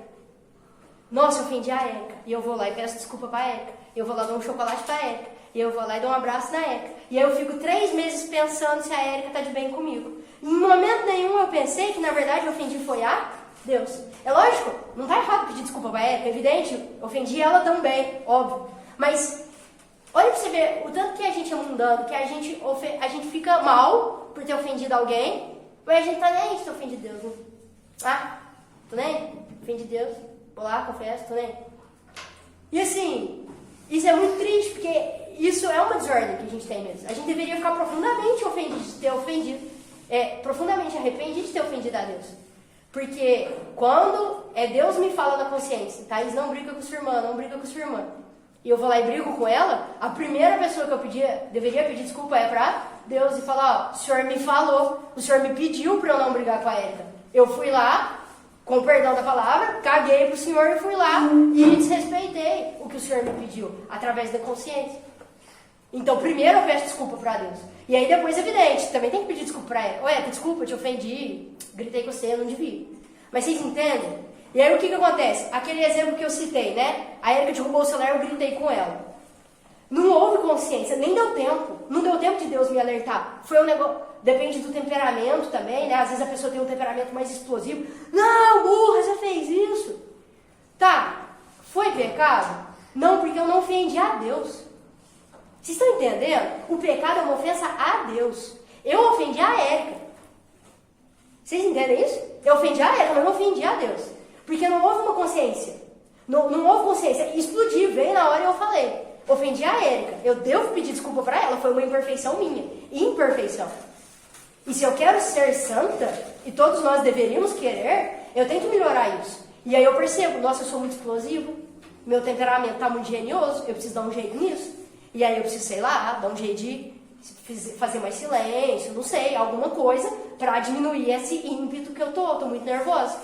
Nossa, eu ofendi a Érica. E eu vou lá e peço desculpa pra Érica. Eu vou lá dar um chocolate pra Érica. E eu vou lá e dou um abraço na Érica. E aí eu fico 3 meses pensando se a Érica tá de bem comigo. Em momento nenhum eu pensei que na verdade eu ofendi foi a Deus. É lógico, não tá errado pedir desculpa pra Érica, é evidente, eu ofendi ela também, óbvio. Mas olha pra você ver o tanto que a gente é mundano, que a gente fica mal por ter ofendido alguém, mas a gente tá nem aí de ter ofendido Deus, né? Ah, tô nem? Ofendi Deus, vou lá, confesso, tô nem. E assim, isso é muito triste, porque isso é uma desordem que a gente tem mesmo. A gente deveria ficar profundamente ofendido de ter ofendido, profundamente arrependido de ter ofendido a Deus. Porque quando Deus me fala na consciência, Thaís, não briga com sua irmã, não briga com sua irmã, e eu vou lá e brigo com ela, a primeira pessoa que eu deveria pedir desculpa é pra Deus e falar, ó, o Senhor me falou, o Senhor me pediu pra eu não brigar com a Érica. Eu fui lá, com o perdão da palavra, caguei pro Senhor e fui lá e desrespeitei o que o Senhor me pediu, através da consciência. Então, primeiro eu peço desculpa pra Deus. E aí depois, evidente, também tem que pedir desculpa pra ela. Ué, desculpa, te ofendi, gritei com você, eu não devia. Mas vocês entendem? E aí o que acontece? Aquele exemplo que eu citei, né? A Érica derrubou o celular, eu gritei com ela. Não houve consciência, nem deu tempo. Não deu tempo de Deus me alertar. Foi um negócio... Depende do temperamento também, né? Às vezes a pessoa tem um temperamento mais explosivo. Não, burra, você fez isso. Tá, foi pecado? Não, porque eu não ofendi a Deus. Vocês estão entendendo? O pecado é uma ofensa a Deus. Eu ofendi a Érica. Vocês entendem isso? Eu ofendi a Érica, mas não ofendi a Deus. Porque não houve uma consciência. Não houve consciência. Explodiu, veio na hora e eu falei. Ofendi a Érica. Eu devo pedir desculpa pra ela, foi uma imperfeição minha. Imperfeição. E se eu quero ser santa, e todos nós deveríamos querer, eu tenho que melhorar isso. E aí eu percebo, nossa, eu sou muito explosivo, meu temperamento tá muito genioso, eu preciso dar um jeito nisso. E aí eu preciso, sei lá, dar um jeito de fazer mais silêncio, não sei, alguma coisa pra diminuir esse ímpeto que eu tô muito nervosa.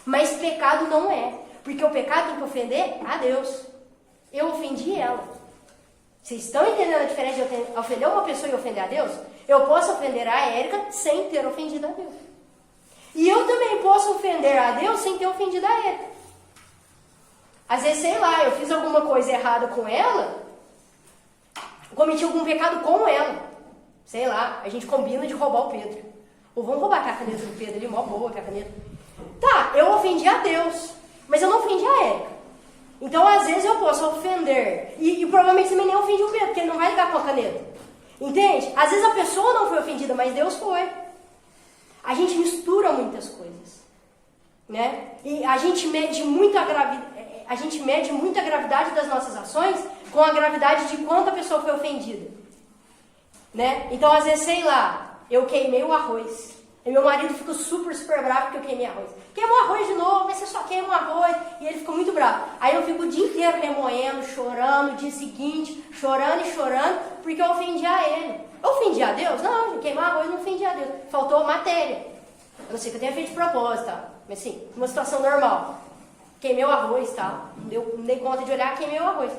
Mas pecado não é, porque o pecado tem que ofender a Deus. Eu ofendi ela. Vocês estão entendendo a diferença de ofender uma pessoa e ofender a Deus? Eu posso ofender a Érica sem ter ofendido a Deus. E eu também posso ofender a Deus sem ter ofendido a Érica. Às vezes, sei lá, eu fiz alguma coisa errada com ela, cometi algum pecado com ela. Sei lá, a gente combina de roubar o Pedro. Ou vamos roubar a caneta do Pedro, ele é mó boa a caneta. Tá, eu ofendi a Deus, mas eu não ofendi a Érica. Então, às vezes, eu posso ofender. E provavelmente também nem ofendi o Pedro, porque ele não vai ligar com a caneta. Entende? Às vezes a pessoa não foi ofendida, mas Deus foi. A gente mistura muitas coisas, né? E a gente mede muito a gravidade das nossas ações com a gravidade de quanto a pessoa foi ofendida, né? Então, às vezes, sei lá, eu queimei o arroz. E meu marido ficou super bravo porque eu queimei arroz. Queimou arroz de novo, mas você só queima o arroz. E ele ficou muito bravo. Aí eu fico o dia inteiro remoendo, chorando, o dia seguinte, chorando e chorando, porque eu ofendi a ele. Eu ofendi a Deus? Não, queimar arroz não ofendi a Deus. Faltou matéria. Eu não sei que eu tenha feito de propósito, tá? Mas assim, uma situação normal. Queimei o arroz, tá? Não dei conta de olhar, queimei o arroz.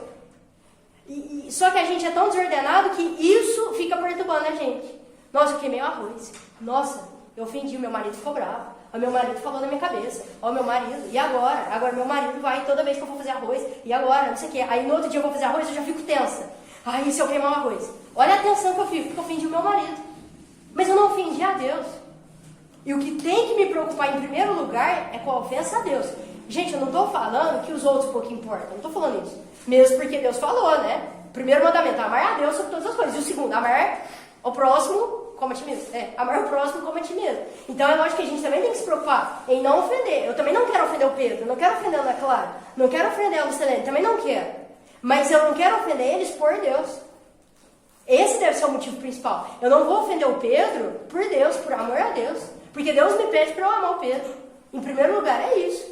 Só que a gente é tão desordenado que isso fica perturbando a gente. Nossa, eu queimei o arroz. Nossa, eu ofendi, meu marido ficou bravo. O meu marido falou na minha cabeça. Ó, meu marido, e agora? Agora meu marido vai toda vez que eu vou fazer arroz. E agora? Não sei o quê. Aí no outro dia eu vou fazer arroz, eu já fico tensa. Aí se eu queimar o arroz? Olha a tensão que eu fico, porque eu ofendi o meu marido. Mas eu não ofendi a Deus. E o que tem que me preocupar em primeiro lugar é com a ofensa a Deus. Gente, eu não estou falando que os outros pouco importam. Eu não estou falando isso. Mesmo porque Deus falou, né? O primeiro mandamento, amar a Deus sobre todas as coisas. E o segundo, amar O próximo como a ti mesmo. Amar o próximo como a ti mesmo. Então é lógico que a gente também tem que se preocupar em não ofender. Eu também não quero ofender o Pedro, não quero ofender a Ana Clara, não quero ofender a Lucilene, também não quero. Mas eu não quero ofender eles por Deus. Esse deve ser o motivo principal. Eu não vou ofender o Pedro por Deus, por amor a Deus. Porque Deus me pede para eu amar o Pedro. Em primeiro lugar, é isso.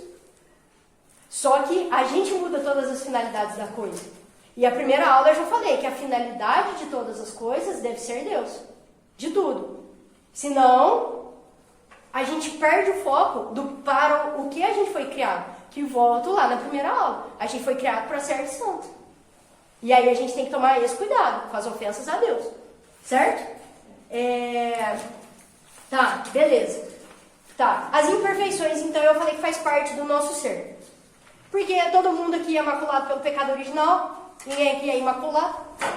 Só que a gente muda todas as finalidades da coisa. E a primeira aula eu já falei que a finalidade de todas as coisas deve ser Deus. De tudo. Senão, a gente perde o foco para o que a gente foi criado. Que volto lá na primeira aula. A gente foi criado para ser santo. E aí a gente tem que tomar esse cuidado com as ofensas a Deus. Certo? Tá, beleza. Tá, as imperfeições, então, eu falei que faz parte do nosso ser. Porque todo mundo aqui é maculado pelo pecado original. Ninguém aqui é imaculado,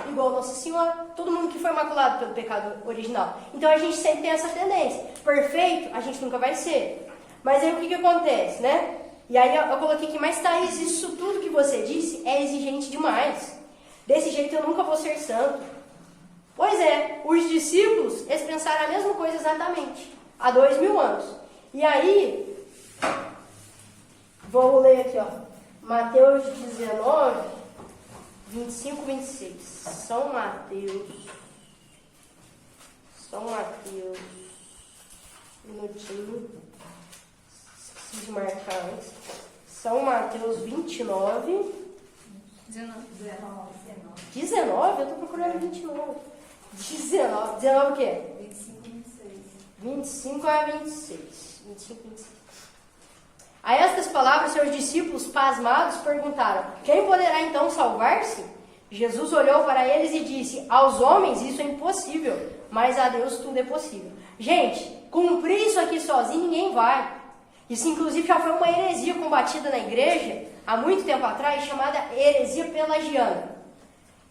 igual Nossa Senhora. Todo mundo que foi maculado pelo pecado original. Então a gente sempre tem essa tendência. Perfeito, a gente nunca vai ser. Mas aí o que acontece, né? E aí eu coloquei aqui, mas Thaís, isso tudo que você disse é exigente demais. Desse jeito eu nunca vou ser santo. Pois é, os discípulos, eles pensaram a mesma coisa exatamente, há 2000 anos. E aí, vou ler aqui, ó, Mateus 19, 25, 26. São Mateus, um minutinho, esqueci de marcar antes. São Mateus 29, 19? Eu tô procurando 29. 19 o quê? 25 e 26. 25 a 26. 25 e 26. A estas palavras, seus discípulos, pasmados, perguntaram: quem poderá então salvar-se? Jesus olhou para eles e disse: aos homens isso é impossível, mas a Deus tudo é possível. Gente, cumprir isso aqui sozinho ninguém vai. Isso inclusive já foi uma heresia combatida na igreja há muito tempo atrás, chamada heresia pelagiana.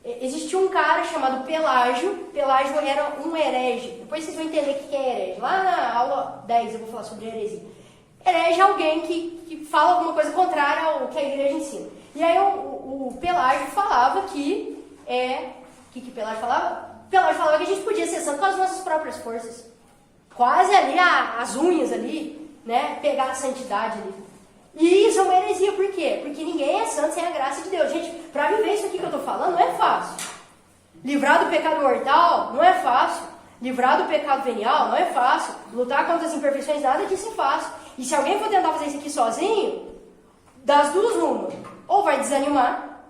Existia um cara chamado Pelágio. Pelágio era um herege. Depois vocês vão entender o que é herege. Lá na aula 10 eu vou falar sobre heresia. Herege é alguém que fala alguma coisa contrária ao que a igreja ensina. E aí o Pelágio falava que... O que Pelágio falava? Pelágio falava que a gente podia ser santo com as nossas próprias forças. Quase ali, as unhas ali, né? Pegar a santidade ali. E isso é uma heresia, por quê? Porque ninguém é santo sem a graça de Deus. Gente, para viver isso aqui que eu estou falando não é fácil. Livrar do pecado mortal não é fácil. Livrar do pecado venial não é fácil. Lutar contra as imperfeições, nada disso é fácil. E se alguém for tentar fazer isso aqui sozinho, das duas uma. Ou vai desanimar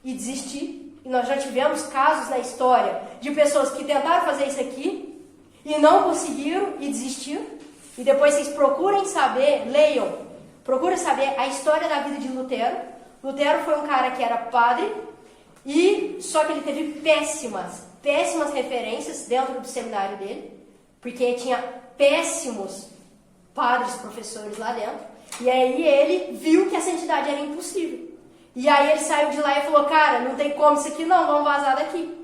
e desistir. E nós já tivemos casos na história de pessoas que tentaram fazer isso aqui e não conseguiram e desistiram. E depois vocês procurem saber, leiam. Procura saber a história da vida de Lutero. Lutero foi um cara que era padre, só que ele teve péssimas referências dentro do seminário dele, porque tinha péssimos padres, professores lá dentro. E aí ele viu que a santidade era impossível. E aí ele saiu de lá e falou: cara, não tem como isso aqui não, vamos vazar daqui.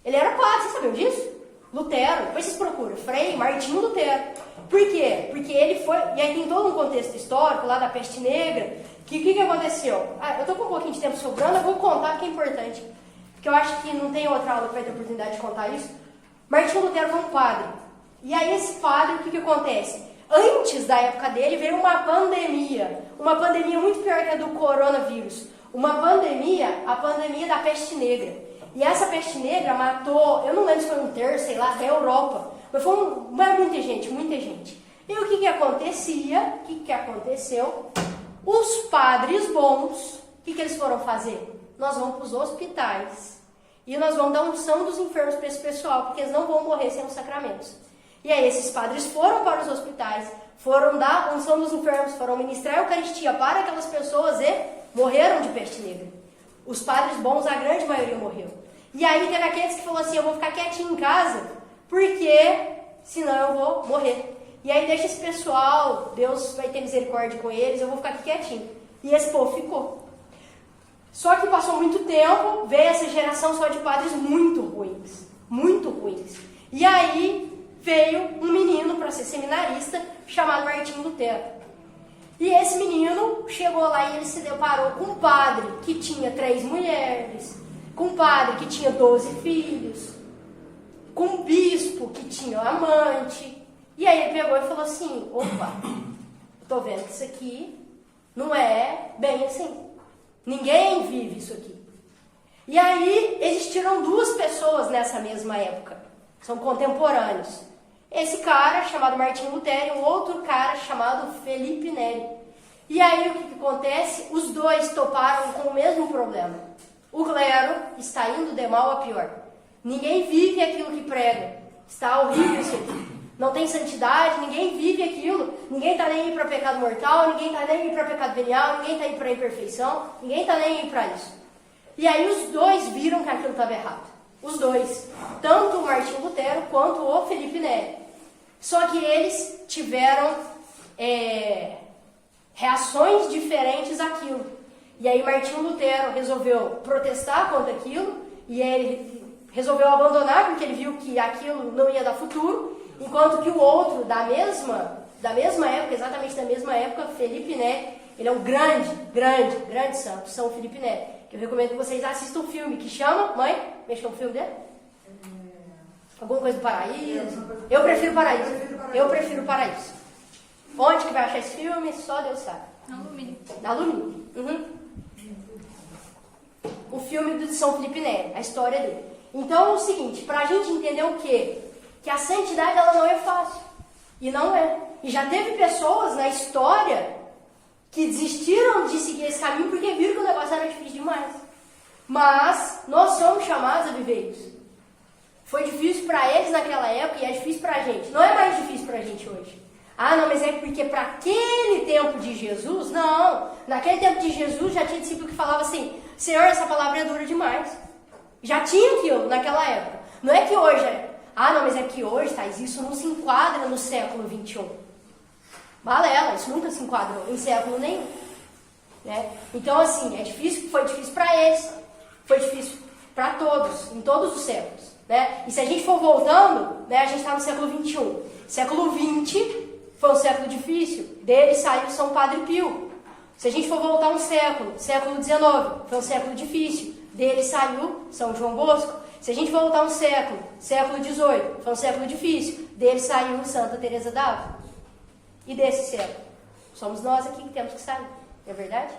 Ele era padre, vocês sabiam disso? Lutero, depois vocês procuram, Frei Martinho Lutero. Por quê? Porque ele foi... E aí tem todo um contexto histórico lá da peste negra. Que aconteceu? Eu tô com um pouquinho de tempo sobrando, eu vou contar porque é importante. Porque eu acho que não tem outra aula que vai ter oportunidade de contar isso. Martinho Lutero foi um padre. E aí esse padre, o que acontece? Antes da época dele veio uma pandemia. Uma pandemia muito pior que a do coronavírus. A pandemia da peste negra. E essa peste negra matou, eu não lembro se foi um terço, sei lá, da Europa. Mas foi muita gente. E o que acontecia? O que aconteceu? Os padres bons, o que eles foram fazer? Nós vamos para os hospitais e nós vamos dar unção dos enfermos para esse pessoal, porque eles não vão morrer sem os sacramentos. E aí esses padres foram para os hospitais, foram dar unção dos enfermos, foram ministrar a Eucaristia para aquelas pessoas e morreram de peste negra. Os padres bons, a grande maioria morreu. E aí teve aqueles que falaram assim: eu vou ficar quietinho em casa, porque senão eu vou morrer. E aí deixa esse pessoal, Deus vai ter misericórdia com eles, eu vou ficar aqui quietinho. E esse povo ficou. Só que passou muito tempo, veio essa geração só de padres muito ruins. E aí veio um menino para ser seminarista, chamado Martinho Lutero. E esse menino chegou lá e ele se deparou com um padre que tinha 3 mulheres, com um padre que tinha 12 filhos, com um bispo que tinha um amante. E aí ele pegou e falou assim, opa, tô vendo que isso aqui não é bem assim. Ninguém vive isso aqui. E aí existiram duas pessoas nessa mesma época. São contemporâneos. Esse cara chamado Martinho Lutero e um outro cara chamado Felipe Neri. E aí o que acontece? Os dois toparam com o mesmo problema. O clero está indo de mal a pior. Ninguém vive aquilo que prega. Está horrível isso aqui. Não tem santidade, ninguém vive aquilo. Ninguém está nem aí para pecado mortal, ninguém está nem aí para pecado venial, ninguém está aí para imperfeição, ninguém está nem aí para isso. E aí os dois viram que aquilo estava errado. Os dois. Tanto o Martinho Lutero quanto o Felipe Neri. Só que eles tiveram reações diferentes àquilo. E aí Martinho Lutero resolveu protestar contra aquilo, e ele resolveu abandonar porque ele viu que aquilo não ia dar futuro, enquanto que o outro, da mesma época, exatamente da mesma época, Felipe Neri, ele é um grande santo, São Felipe Neri, que eu recomendo que vocês assistam um filme que chama, mãe, mexe com o filme dele? Alguma coisa do Paraíso? Eu prefiro Paraíso. Eu prefiro Paraíso. Onde que vai achar esse filme? Só Deus sabe. Na Lumine. Na Lumine. O filme do São Felipe Neri, a história dele. Então é o seguinte, pra gente entender o quê? Que a santidade ela não é fácil. E não é. E já teve pessoas na história que desistiram de seguir esse caminho porque viram que o negócio era difícil demais. Mas nós somos chamados a viver isso. Foi difícil para eles naquela época e é difícil para a gente. Não é mais difícil para a gente hoje. Ah, não, mas é porque para aquele tempo de Jesus, não. Naquele tempo de Jesus já tinha discípulo que falava assim, Senhor, essa palavra é dura demais. Já tinha aquilo naquela época. Não é que hoje ah, não, mas é que hoje, Thais, isso não se enquadra no século XXI. Balela, isso nunca se enquadrou em século nenhum. Né? Então, assim, foi difícil para eles, foi difícil para todos, em todos os séculos. Né? E se a gente for voltando, né, a gente está no século XXI. Século XX foi um século difícil, dele saiu São Padre Pio. Se a gente for voltar um século XIX, foi um século difícil, dele saiu São João Bosco. Se a gente for voltar um século XVIII, foi um século difícil, dele saiu Santa Teresa d'Ávila. E desse século, somos nós aqui que temos que sair, não é verdade?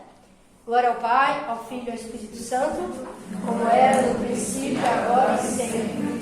Glória ao Pai, ao Filho e ao Espírito Santo, como era no princípio, agora e sempre.